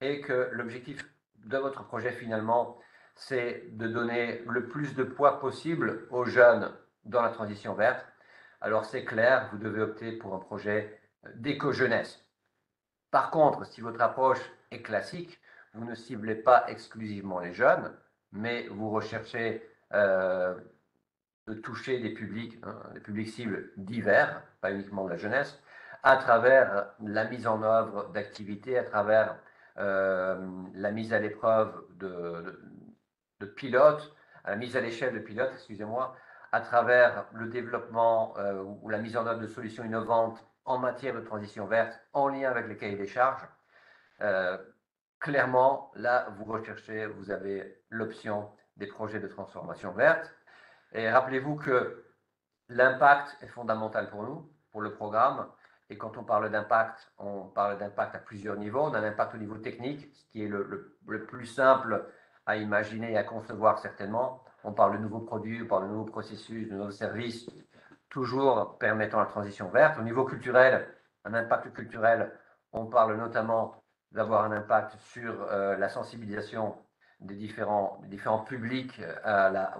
et que l'objectif de votre projet finalement, c'est de donner le plus de poids possible aux jeunes dans la transition verte, alors c'est clair, vous devez opter pour un projet d'éco-jeunesse. Par contre, si votre approche est classique, vous ne ciblez pas exclusivement les jeunes, mais vous recherchez de toucher des publics cibles divers, pas uniquement de la jeunesse, à travers la mise en œuvre d'activités, à travers la mise à l'épreuve de pilotes, la mise à l'échelle de pilotes, excusez-moi, à travers le développement ou la mise en œuvre de solutions innovantes en matière de transition verte, en lien avec les cahiers des charges. Clairement, là, vous avez l'option des projets de transformation verte. Et rappelez-vous que l'impact est fondamental pour nous, pour le programme. Et quand on parle d'impact à plusieurs niveaux. On a l'impact au niveau technique, ce qui est le plus simple à imaginer et à concevoir certainement. On parle de nouveaux produits, on parle de nouveaux processus, de nouveaux services, toujours permettant la transition verte. Au niveau culturel, un impact culturel, on parle notamment d'avoir un impact sur la sensibilisation des différents publics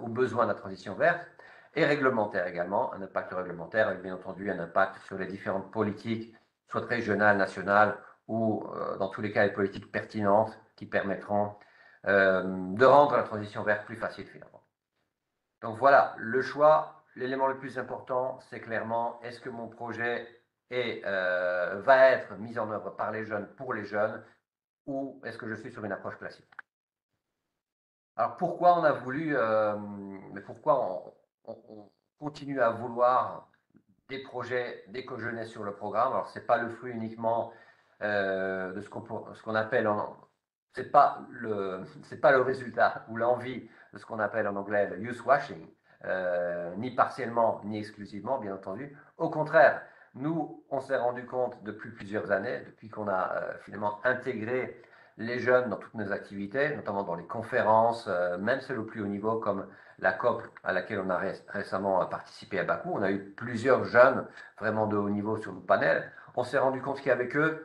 aux besoins de la transition verte, et réglementaire également, un impact réglementaire avec bien entendu un impact sur les différentes politiques, soit régionales, nationales, ou dans tous les cas les politiques pertinentes qui permettront de rendre la transition verte plus facile finalement. Donc voilà, le choix, l'élément le plus important, c'est clairement, est-ce que mon projet va être mis en œuvre par les jeunes, pour les jeunes, ou est-ce que je suis sur une approche classique? Alors pourquoi on a voulu, mais pourquoi on continue à vouloir des projets d'éco-jeunesse sur le programme. Alors, ce n'est pas le fruit uniquement de ce qu'on appelle c'est pas le résultat ou l'envie de ce qu'on appelle en anglais le use washing, ni partiellement ni exclusivement, bien entendu. Au contraire, nous, on s'est rendu compte depuis plusieurs années, depuis qu'on a finalement intégré les jeunes dans toutes nos activités, notamment dans les conférences, même celles au plus haut niveau comme la COP à laquelle on a récemment participé à Bakou. On a eu plusieurs jeunes vraiment de haut niveau sur le panel. On s'est rendu compte qu'avec eux,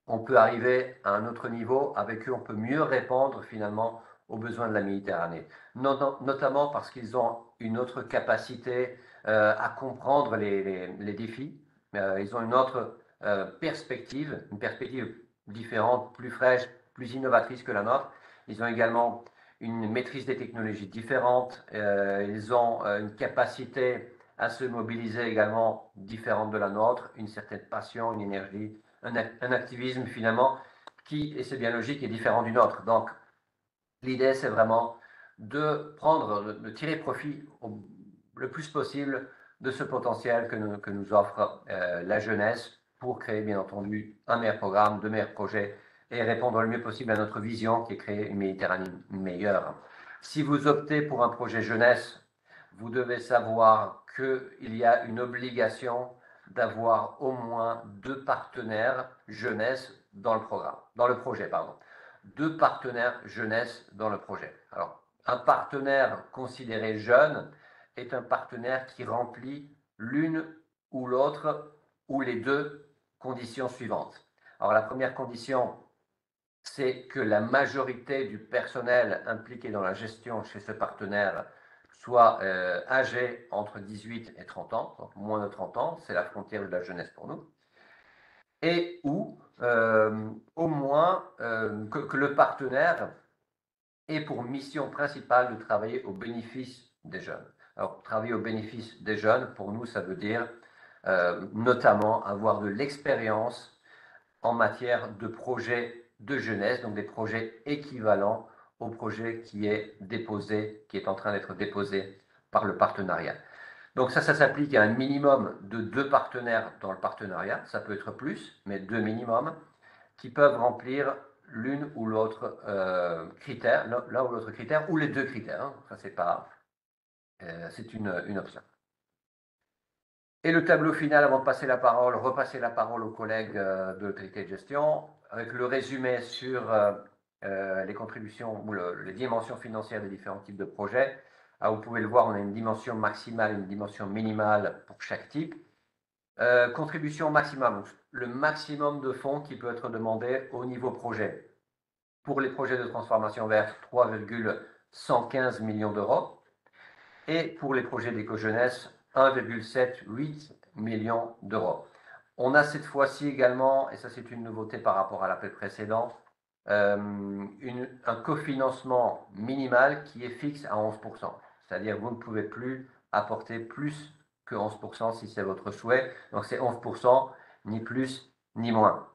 on peut arriver à un autre niveau. Avec eux, on peut mieux répondre finalement aux besoins de la Méditerranée, notamment parce qu'ils ont une autre capacité à comprendre les défis. Ils ont une autre perspective, une perspective différente, plus fraîche, plus innovatrice que la nôtre. Ils ont également une maîtrise des technologies différentes. Ils ont une capacité à se mobiliser également différente de la nôtre, une certaine passion, une énergie, un activisme finalement qui, et c'est bien logique, est différent du nôtre. Donc, l'idée, c'est vraiment de tirer profit le plus possible de ce potentiel que nous offre la jeunesse pour créer, bien entendu, un meilleur programme, de meilleurs projets et répondre le mieux possible à notre vision qui est créer une Méditerranée meilleure. Si vous optez pour un projet jeunesse, vous devez savoir qu'il y a une obligation d'avoir au moins 2 partenaires jeunesse dans le programme, dans le projet, pardon. 2 partenaires jeunesse dans le projet. Alors, un partenaire considéré jeune est un partenaire qui remplit l'une ou l'autre ou les 2 conditions suivantes. Alors, la première condition, c'est que la majorité du personnel impliqué dans la gestion chez ce partenaire soit âgé entre 18 et 30 ans, donc moins de 30 ans, c'est la frontière de la jeunesse pour nous, et ou au moins que le partenaire ait pour mission principale de travailler au bénéfice des jeunes. Alors, travailler au bénéfice des jeunes, pour nous, ça veut dire notamment avoir de l'expérience en matière de projets de jeunesse, donc des projets équivalents au projet qui est déposé, qui est en train d'être déposé par le partenariat. Donc ça s'applique à un minimum de 2 partenaires dans le partenariat, ça peut être plus, mais 2 minimums, qui peuvent remplir l'une ou l'autre critère, l'un ou l'autre critère, ou les 2 critères, hein. Ça c'est une option. Et le tableau final, avant de passer la parole, repasser la parole aux collègues de l'autorité de gestion, avec le résumé sur les contributions ou les dimensions financières des différents types de projets. Alors, vous pouvez le voir, on a une dimension maximale et une dimension minimale pour chaque type. Contribution maximum, le maximum de fonds qui peut être demandé au niveau projet. Pour les projets de transformation verte, 3,115 millions d'euros. Et pour les projets d'éco-jeunesse, 1,78 millions d'euros. On a cette fois-ci également, et ça c'est une nouveauté par rapport à l'appel précédent, un cofinancement minimal qui est fixe à 11%. C'est-à-dire que vous ne pouvez plus apporter plus que 11% si c'est votre souhait. Donc c'est 11%, ni plus ni moins.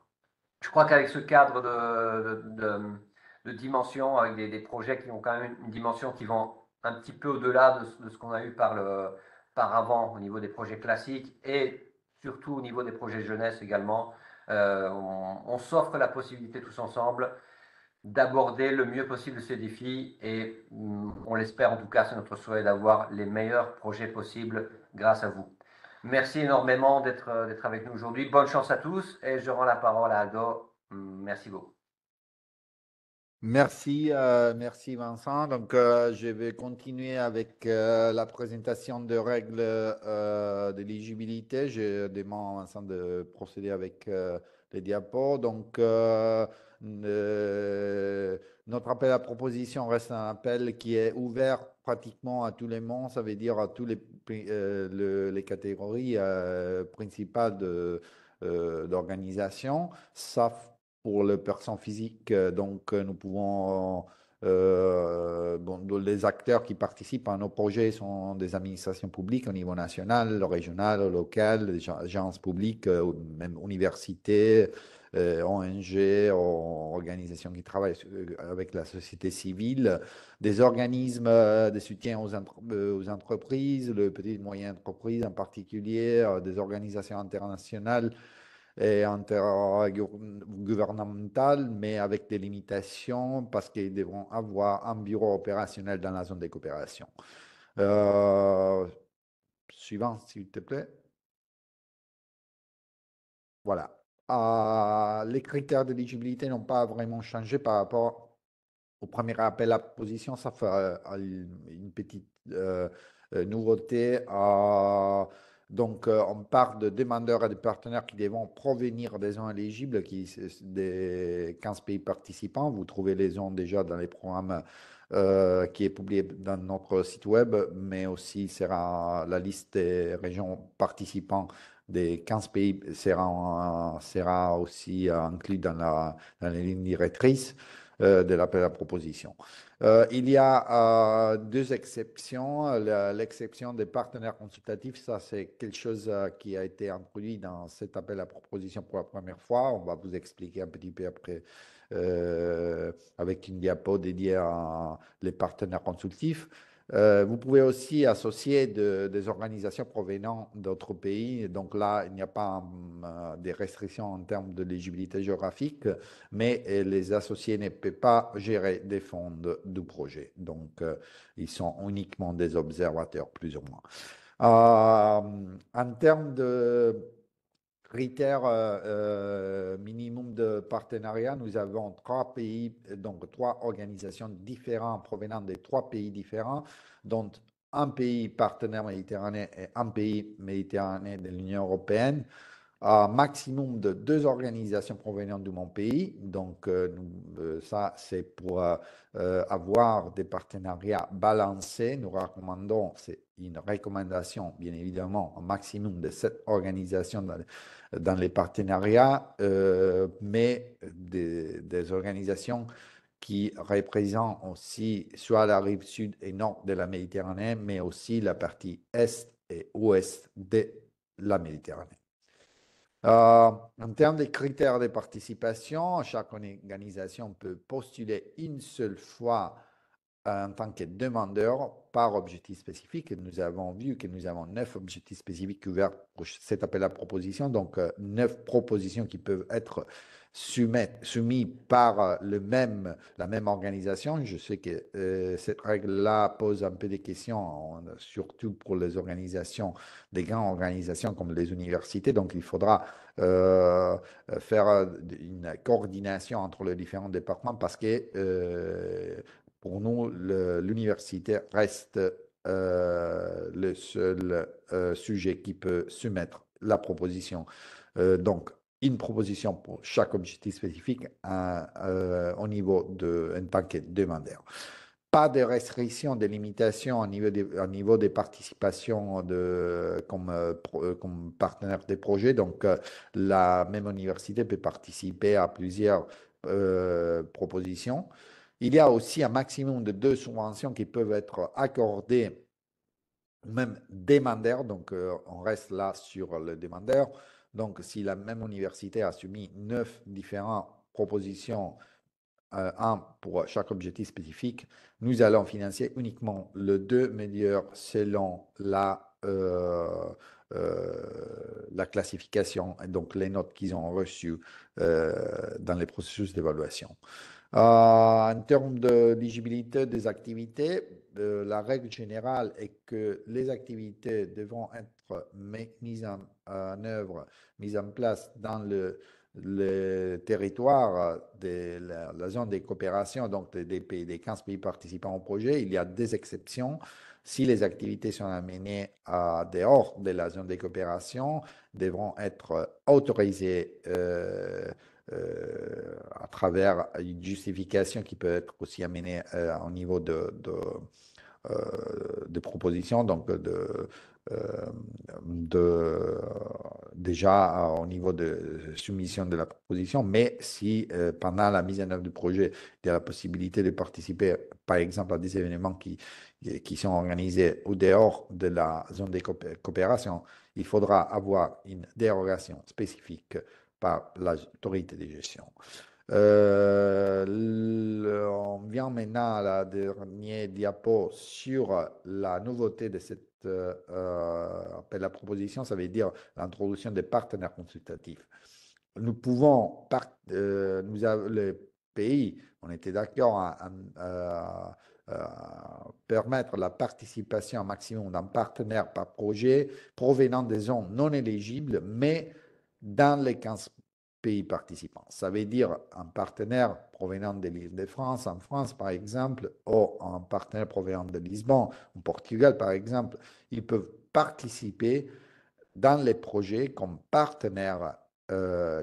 Je crois qu'avec ce cadre de dimension, avec des projets qui ont quand même une dimension qui vont un petit peu au-delà de ce qu'on a eu par avant au niveau des projets classiques et surtout au niveau des projets jeunesse également, on s'offre la possibilité tous ensemble d'aborder le mieux possible ces défis et on l'espère en tout cas, c'est notre souhait d'avoir les meilleurs projets possibles grâce à vous. Merci énormément d'être avec nous aujourd'hui. Bonne chance à tous et je rends la parole à Aldo. Merci beaucoup. Merci, merci Vincent. Donc, je vais continuer avec la présentation de règles d'éligibilité. Je demande à Vincent de procéder avec les diapos. Donc, notre appel à proposition reste un appel qui est ouvert pratiquement à tous les membres, ça veut dire à tous les catégories principales d'organisation, sauf pour les personnes physiques. Donc, nous pouvons, dans les acteurs qui participent à nos projets sont des administrations publiques au niveau national, régional, local, des agences publiques, même universités, ONG, organisations qui travaillent avec la société civile, des organismes de soutien aux entreprises, le petit et moyen entreprises en particulier, des organisations internationales et intergouvernementales, mais avec des limitations parce qu'ils devront avoir un bureau opérationnel dans la zone de coopération. Euh, Suivant, s'il te plaît. Voilà. Les critères d'éligibilité n'ont pas vraiment changé par rapport au premier appel à proposition. Ça fait une petite nouveauté. Donc, on parle de demandeurs et de partenaires qui devront provenir des zones éligibles, des 15 pays participants. Vous trouvez les zones déjà dans les programmes qui est publié dans notre site web, mais aussi la liste des régions participants des 15 pays sera aussi inclus dans les lignes directrices de l'appel à proposition. Il y a deux exceptions. L'exception des partenaires consultatifs, ça c'est quelque chose qui a été introduit dans cet appel à proposition pour la première fois. On va vous expliquer un petit peu après avec une diapo dédiée à les partenaires consultifs. Vous pouvez aussi associer des organisations provenant d'autres pays. Donc là, il n'y a pas des restrictions en termes de l'éligibilité géographique, mais les associés ne peuvent pas gérer des fonds du projet. Donc, ils sont uniquement des observateurs, plus ou moins. En termes de critères minimum de partenariat, nous avons trois pays, donc trois organisations différentes provenant des trois pays différents, dont un pays partenaire méditerranéen et un pays méditerranéen de l'Union européenne. Un maximum de deux organisations provenant de mon pays. Donc, ça, c'est pour avoir des partenariats balancés. Nous recommandons, c'est une recommandation, bien évidemment, un maximum de 7 organisations dans les partenariats, mais des organisations qui représentent aussi soit la rive sud et nord de la Méditerranée, mais aussi la partie est et ouest de la Méditerranée. En termes de critères de participation, chaque organisation peut postuler une seule fois en tant que demandeur par objectif spécifique. Nous avons vu que nous avons 9 objectifs spécifiques ouverts pour cet appel à proposition, donc 9 propositions qui peuvent être soumises par la même organisation. Je sais que cette règle-là pose un peu des questions, surtout pour les organisations, des grandes organisations comme les universités. Donc, il faudra faire une coordination entre les différents départements parce que pour nous, l'université reste le seul sujet qui peut soumettre la proposition. Donc, une proposition pour chaque objectif spécifique au niveau en tant que demandeur. Pas de restrictions, de limitations au niveau des participations comme partenaire des projets. Donc, la même université peut participer à plusieurs propositions. Il y a aussi un maximum de 2 subventions qui peuvent être accordées, même demandeurs. Donc, on reste là sur le demandeur. Donc, si la même université a soumis 9 différentes propositions, un pour chaque objectif spécifique, nous allons financer uniquement les 2 meilleurs selon la classification et donc les notes qu'ils ont reçues dans les processus d'évaluation. En termes d'éligibilité des activités, la règle générale est que les activités devront être mises en œuvre, mises en place dans le territoire de la zone de coopération, donc des 15 pays participants au projet. Il y a des exceptions. Si les activités sont amenées dehors de la zone de coopération, devront être autorisées à travers une justification qui peut être aussi amenée au niveau de propositions, donc de déjà au niveau de soumission de la proposition, mais si pendant la mise en œuvre du projet, il y a la possibilité de participer, par exemple, à des événements qui sont organisés au dehors de la zone de coopération, il faudra avoir une dérogation spécifique par l'autorité de gestion. On vient maintenant à la dernière diapo sur la nouveauté de cette appel à proposition, ça veut dire l'introduction des partenaires consultatifs. Nous pouvons, les pays, on était d'accord à permettre la participation au maximum d'un partenaire par projet provenant des zones non éligibles, mais dans les 15 pays participants. Ça veut dire un partenaire provenant de l'île de France, en France par exemple, ou un partenaire provenant de Lisbonne, au Portugal par exemple, ils peuvent participer dans les projets comme partenaires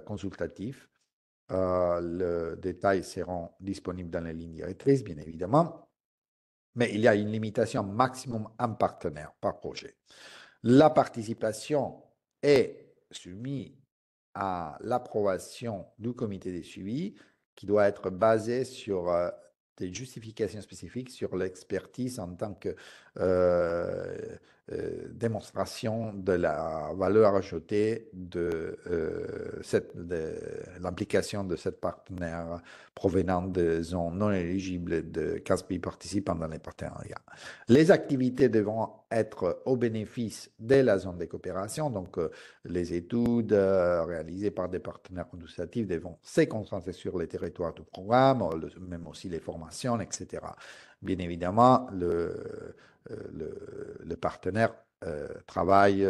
consultatifs. Le détail seront disponibles dans les lignes directrices, bien évidemment, mais il y a une limitation maximum en partenaire par projet. La participation est soumise à l'approbation du comité de suivi qui doit être basé sur des justifications spécifiques sur l'expertise en tant que démonstration de la valeur ajoutée de l'implication de cette partenaire provenant de zones non éligibles de 15 pays participants dans les partenariats. Les activités devront être au bénéfice de la zone de coopération, donc les études réalisées par des partenaires consultatifs devront se concentrer sur les territoires du programme, même aussi les formations, etc. Bien évidemment, le partenaire travaille,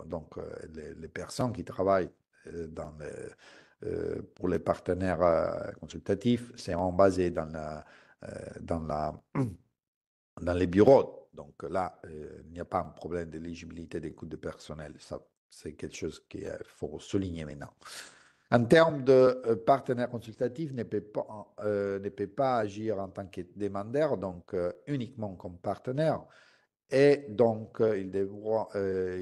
donc les personnes qui travaillent pour les partenaires consultatifs seront basées dans les bureaux. Donc là, il n'y a pas un problème d'éligibilité des coûts de personnel. Ça, c'est quelque chose qu'il faut souligner maintenant. En termes de partenaire consultatif, ne peut pas agir en tant que demandeur, donc uniquement comme partenaire. Et donc, il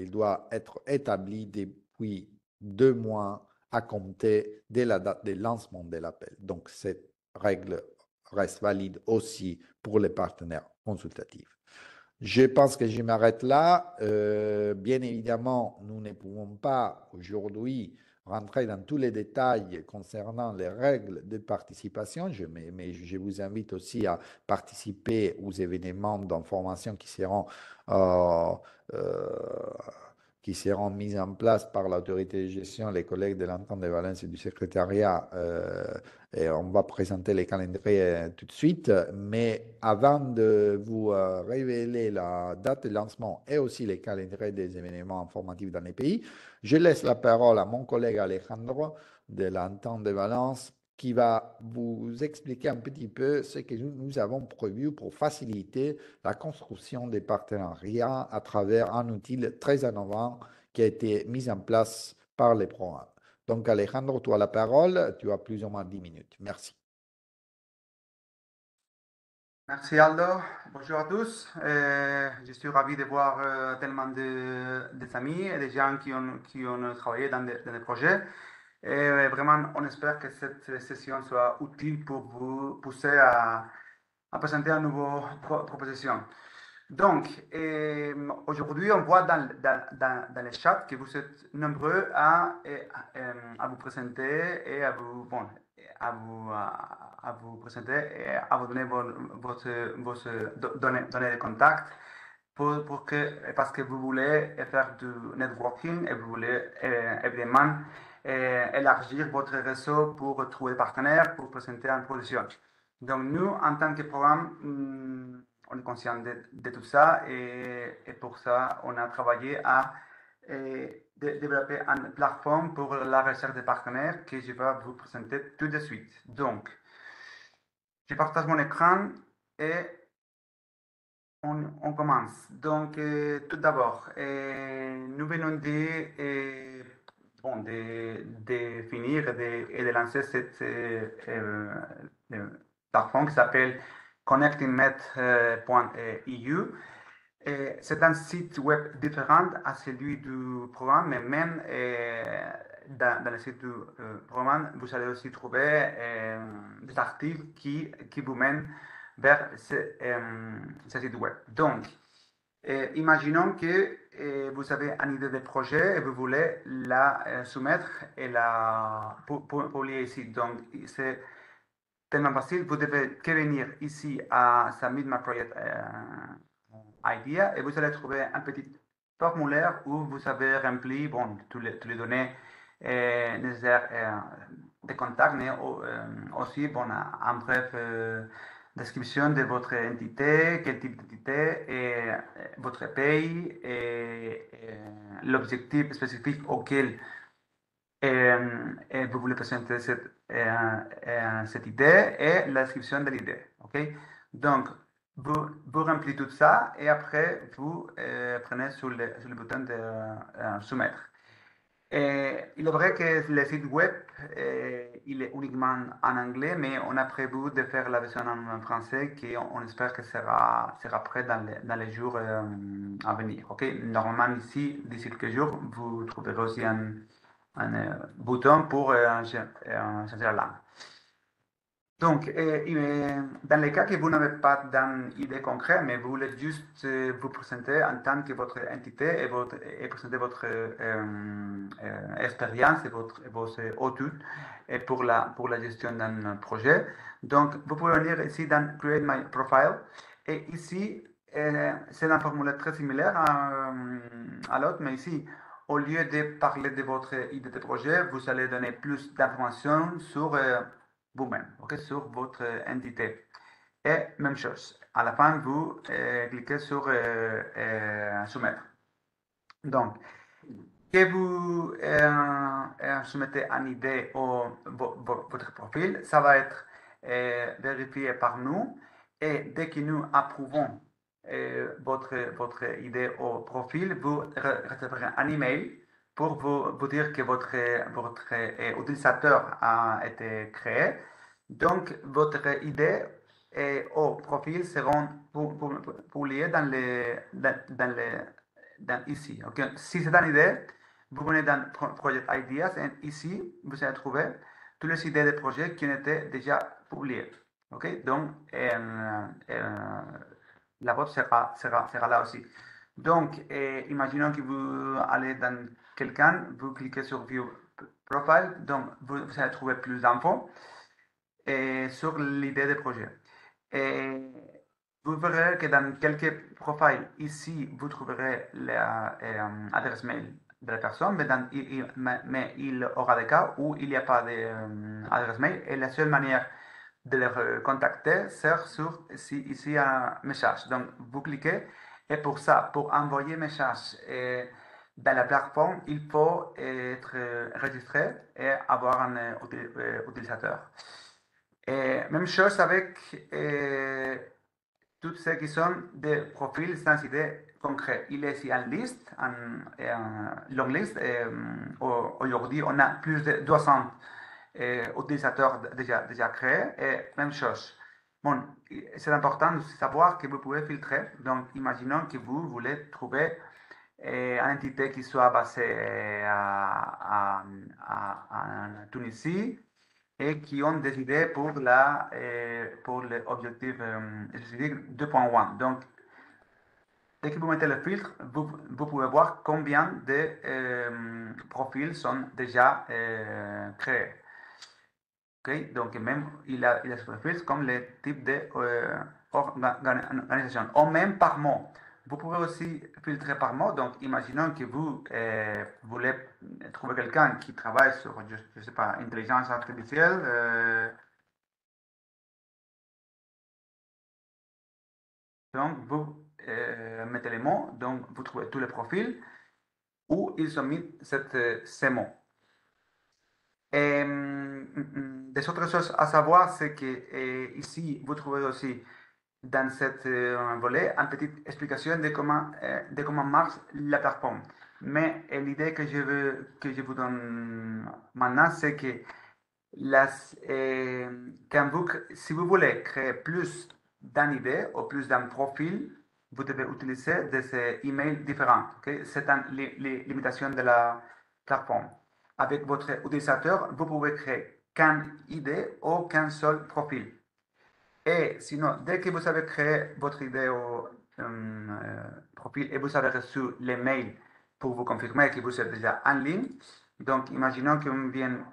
doit être établi depuis 2 mois à compter de la date de lancement de l'appel. Donc, cette règle reste valide aussi pour les partenaires consultatifs. Je pense que je m'arrête là. Bien évidemment, nous ne pouvons pas aujourd'hui rentrer dans tous les détails concernant les règles de participation, mais je vous invite aussi à participer aux événements d'information euh, qui seront mis en place par l'autorité de gestion, les collègues de l'entente de Valence et du secrétariat. Et on va présenter les calendriers tout de suite. Mais avant de vous révéler la date de lancement et aussi les calendriers des événements informatifs dans les pays, je laisse la parole à mon collègue Alejandro de l'entente de Valence qui va vous expliquer un petit peu ce que nous avons prévu pour faciliter la construction des partenariats à travers un outil très innovant qui a été mis en place par les programmes. Donc Alejandro, tu as la parole, tu as plus ou moins 10 minutes. Merci. Merci Aldo, bonjour à tous. Je suis ravi de voir tellement des amis et des gens qui ont travaillé dans des projets. Et vraiment, on espère que cette session soit utile pour vous pousser à présenter une nouvelle proposition. Donc, aujourd'hui, on voit dans le chat que vous êtes nombreux à vous présenter et à vous présenter et à vous donner vos données de contact parce que vous voulez faire du networking et vous voulez évidemment élargir votre réseau pour trouver des partenaires, pour présenter une production. Donc nous, en tant que programme, on est conscient de tout ça et pour ça, on a travaillé à développer une plateforme pour la recherche de partenaires que je vais vous présenter tout de suite. Donc, je partage mon écran et on commence. Donc, tout d'abord, nous venons de finir et de lancer cette plateforme qui s'appelle connectingmed.eu. C'est un site web différent à celui du programme, mais même dans le site du programme, vous allez aussi trouver des articles qui vous mènent vers ce site web. Donc, imaginons que vous avez une idée de projet et vous voulez la soumettre et la publier ici. Donc, c'est tellement facile. Vous devez que venir ici à Submit My Project Idea et vous allez trouver un petit formulaire où vous avez rempli bon, toutes les données nécessaires de contact, mais aussi bon, un bref description de votre entité, quel type d'entité, et votre pays, et l'objectif spécifique auquel vous voulez présenter cette idée et la description de l'idée. Okay? Donc, vous remplissez tout ça et après, vous prenez sur le bouton de soumettre. Il est vrai que le site web, il est uniquement en anglais, mais on a prévu de faire la version en français qui on espère que sera prêt dans les jours à venir. Okay? Normalement, ici, d'ici quelques jours, vous trouverez aussi un bouton pour changer la langue. Donc, dans le cas que vous n'avez pas d'idée concrète, mais vous voulez juste vous présenter en tant que votre entité et présenter votre expérience et vos études pour la gestion d'un projet. Donc, vous pouvez venir ici dans Create My Profile. Et ici, c'est un formulaire très similaire à l'autre, mais ici, au lieu de parler de votre idée de projet, vous allez donner plus d'informations sur vous-même, okay, sur votre entité. Et même chose, à la fin, vous cliquez sur soumettre. Donc, que vous soumettez une idée ou votre profil, ça va être vérifié par nous. Et dès que nous approuvons votre idée ou profil, vous recevrez un email pour vous dire que votre utilisateur a été créé. Donc, votre idée ou profil seront publiés ici. Okay? Si c'est une idée, vous venez dans Project Ideas et ici, vous allez trouver toutes les idées de projets qui ont été déjà publiées. Okay? Donc, la vôtre sera là aussi. Donc, imaginons que vous allez dans quelqu'un, vous cliquez sur View Profile, donc vous allez trouver plus d'infos sur l'idée de projet. Et vous verrez que dans quelques profils, ici, vous trouverez l'adresse mail de la personne, mais il aura des cas où il n'y a pas d'adresse mail. Et la seule manière de les contacter, c'est ici un message. Donc, vous cliquez et pour ça, pour envoyer un message dans la plateforme, il faut être registré et avoir un utilisateur. Et même chose avec tous ceux qui sont des profils sans idée concrète. Il est ici en liste, en long list. Aujourd'hui, on a plus de 200 utilisateurs déjà créés. Et même chose. Bon, c'est important de savoir que vous pouvez filtrer. Donc, imaginons que vous voulez trouver une entité qui soit basée en Tunisie et qui ont des idées pour l'objectif 2.1. Donc, dès que vous mettez le filtre, vous pouvez voir combien de profils sont déjà créés. Okay? Donc, même il a ce filtre comme le type d'organisation, ou même par mot. Vous pouvez aussi filtrer par mot. Donc, imaginons que vous voulez trouver quelqu'un qui travaille sur, je ne sais pas, intelligence artificielle. Donc, vous mettez les mots. Donc, vous trouvez tous les profils où ils ont mis ces mots. Et des autres choses à savoir, c'est que ici, vous trouvez aussi dans cette volet une petite explication de comment marche la plateforme. Mais l'idée que je vous donne maintenant, c'est que si vous voulez créer plus d'une idée ou plus d'un profil, vous devez utiliser des emails différents. Okay? C'est une limitation de la plateforme. Avec votre utilisateur, vous pouvez créer qu'une idée ou qu'un seul profil. Et sinon, dès que vous avez créé votre idée ou profil et vous avez reçu les mails pour vous confirmer que vous êtes déjà en ligne, donc imaginons qu'on vient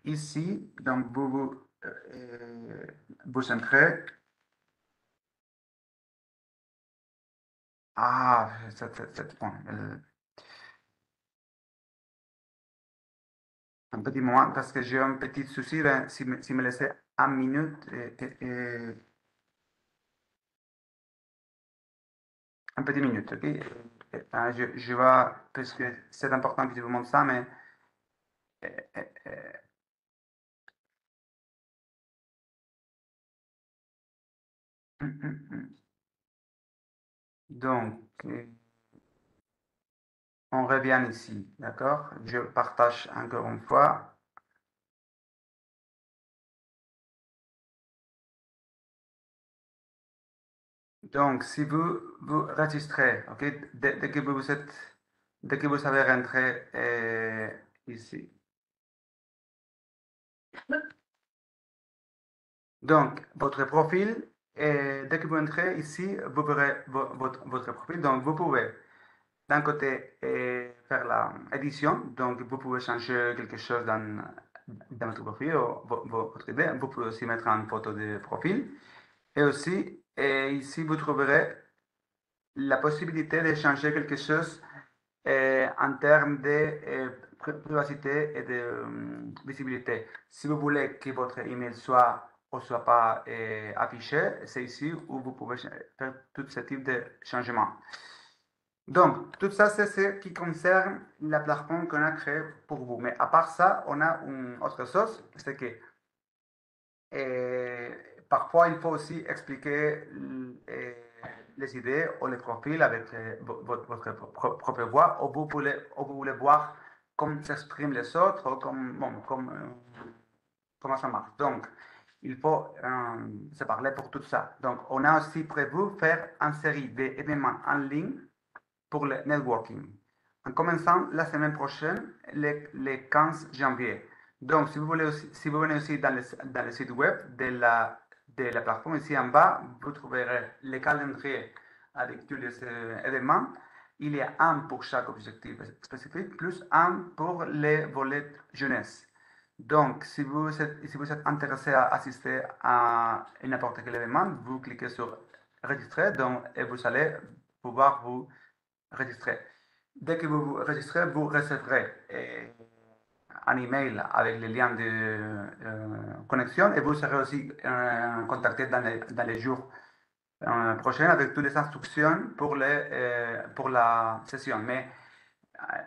ici, donc vous entrez. Ah, bon, un petit moment parce que j'ai un petit souci. Si me laissez une minute, un petit minute, ok? Je vais, parce que c'est important que je vous montre ça, mais donc, on revient ici, d'accord? Je partage encore une fois. Donc, si vous vous registrez, ok, dès que vous avez rentré ici. Donc, votre profil, dès que vous entrez ici, vous verrez votre profil. Donc, vous pouvez d'un côté faire l'édition, donc vous pouvez changer quelque chose dans votre profil ou votre idée. Vous pouvez aussi mettre une photo de profil. Et aussi, ici, vous trouverez la possibilité de changer quelque chose en termes de privacité et de visibilité. Si vous voulez que votre email soit ou soit pas affiché, c'est ici où vous pouvez faire tout ce type de changements. Donc, tout ça, c'est ce qui concerne la plateforme qu'on a créée pour vous. Mais à part ça, on a une autre chose, c'est que parfois, il faut aussi expliquer les idées ou les profils avec votre propre voix, ou vous voulez voir comment s'expriment les autres, ou comment ça marche. Donc, il faut se parler pour tout ça. Donc, on a aussi prévu faire une série d'événements en ligne pour le networking, en commençant la semaine prochaine, le 15 janvier. Donc, si vous venez aussi dans le site web de la plateforme, ici en bas, vous trouverez le calendrier avec tous les événements. Il y a un pour chaque objectif spécifique, plus un pour les volets jeunesse. Donc, si vous êtes intéressé à assister à n'importe quel événement, vous cliquez sur Registrer et vous allez pouvoir vous registrer. Dès que vous vous registrez, vous recevrez un email avec le lien de connexion et vous serez aussi contacté dans les jours prochains avec toutes les instructions pour la session. Mais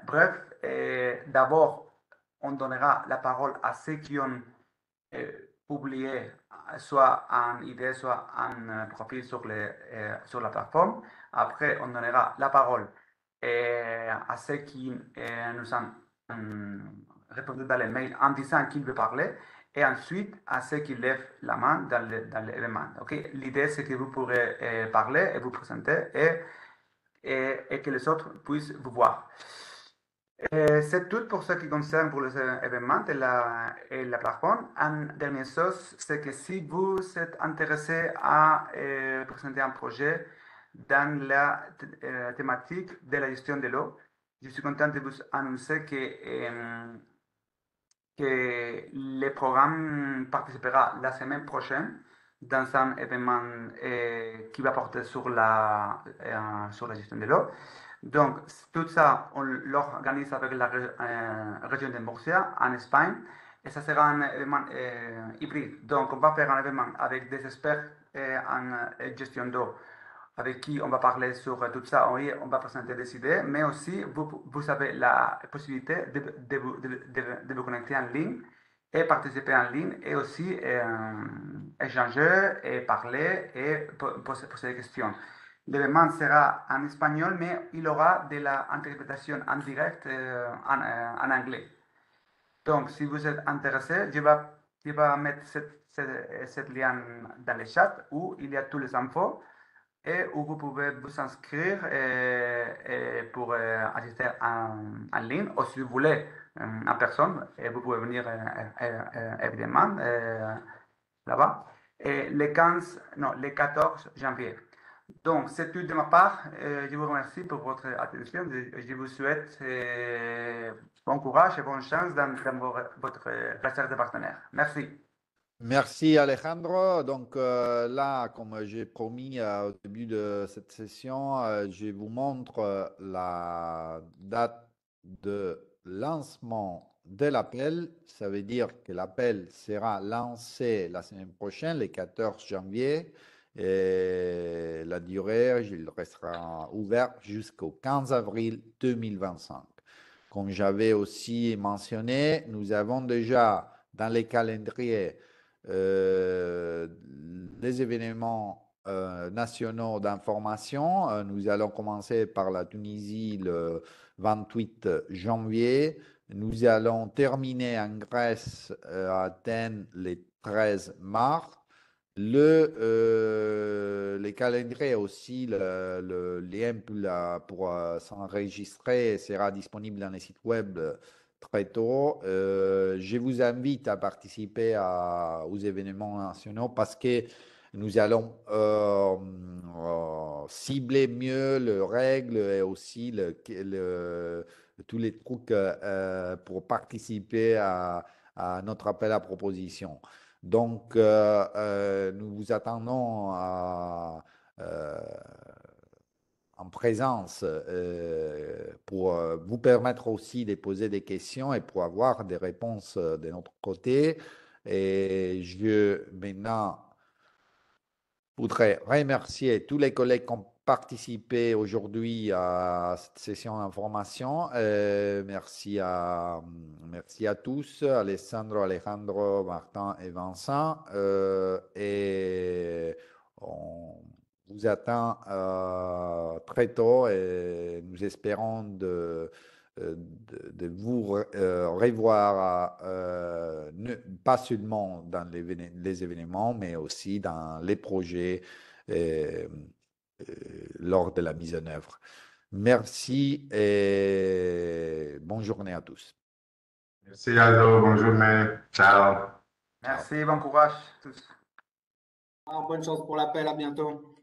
bref, d'abord, on donnera la parole à ceux qui ont publié soit un idée, soit un profil sur la plateforme. Après, on donnera la parole à ceux qui nous ont répondu dans les mails en disant qu'ils veulent parler, et ensuite à ceux qui lèvent la main dans l'événement. Okay? L'idée, c'est que vous pourrez parler et vous présenter et que les autres puissent vous voir. C'est tout pour ce qui concerne pour les événements de la plateforme. Une dernière chose, c'est que si vous êtes intéressé à présenter un projet dans la thématique de la gestion de l'eau, je suis content de vous annoncer que le programme participera la semaine prochaine dans un événement qui va porter sur la gestion de l'eau. Donc, tout ça, on l'organise avec la région de Murcia, en Espagne, et ça sera un événement hybride. Donc, on va faire un événement avec des experts en gestion d'eau, avec qui on va parler sur tout ça. Oui, on va présenter des idées, mais aussi, vous avez la possibilité de vous connecter en ligne et participer en ligne, et aussi échanger et parler et poser des questions. L'événement sera en espagnol, mais il aura de l'interprétation en direct en anglais. Donc, si vous êtes intéressé, je vais mettre cette lien dans le chat où il y a tous les infos et où vous pouvez vous inscrire et pour assister en ligne ou si vous voulez en personne, et vous pouvez venir évidemment là-bas. Et le 15, non, le 14 janvier. Donc, c'est tout de ma part. Je vous remercie pour votre attention. Je vous souhaite bon courage et bonne chance dans votre recherche de partenaires. Merci. Merci Alejandro. Donc là, comme j'ai promis au début de cette session, je vous montre la date de lancement de l'appel. Ça veut dire que l'appel sera lancé la semaine prochaine, le 14 janvier. Et la durée, il restera ouvert jusqu'au 15 avril 2025. Comme j'avais aussi mentionné, nous avons déjà dans les calendriers les événements nationaux d'information. Nous allons commencer par la Tunisie le 28 janvier. Nous allons terminer en Grèce à Athènes le 13 mars. Les calendriers aussi, le lien pour s'enregistrer sera disponible dans les sites web très tôt. Je vous invite à participer aux événements nationaux parce que nous allons cibler mieux les règles et aussi tous les trucs pour participer à notre appel à proposition. Donc, nous vous attendons en présence pour vous permettre aussi de poser des questions et pour avoir des réponses de notre côté. Et je maintenant voudrais remercier tous les collègues qui ont participé aujourd'hui à cette session d'information. Merci à tous, Alejandro, Martin et Vincent. Et on vous attend très tôt et nous espérons de vous revoir, pas seulement dans les événements, mais aussi dans les projets lors de la mise en œuvre. Merci et bonne journée à tous. Merci Aldo, bonne journée. Ciao. Merci, bon courage à tous. Bonne chance pour l'appel, à bientôt.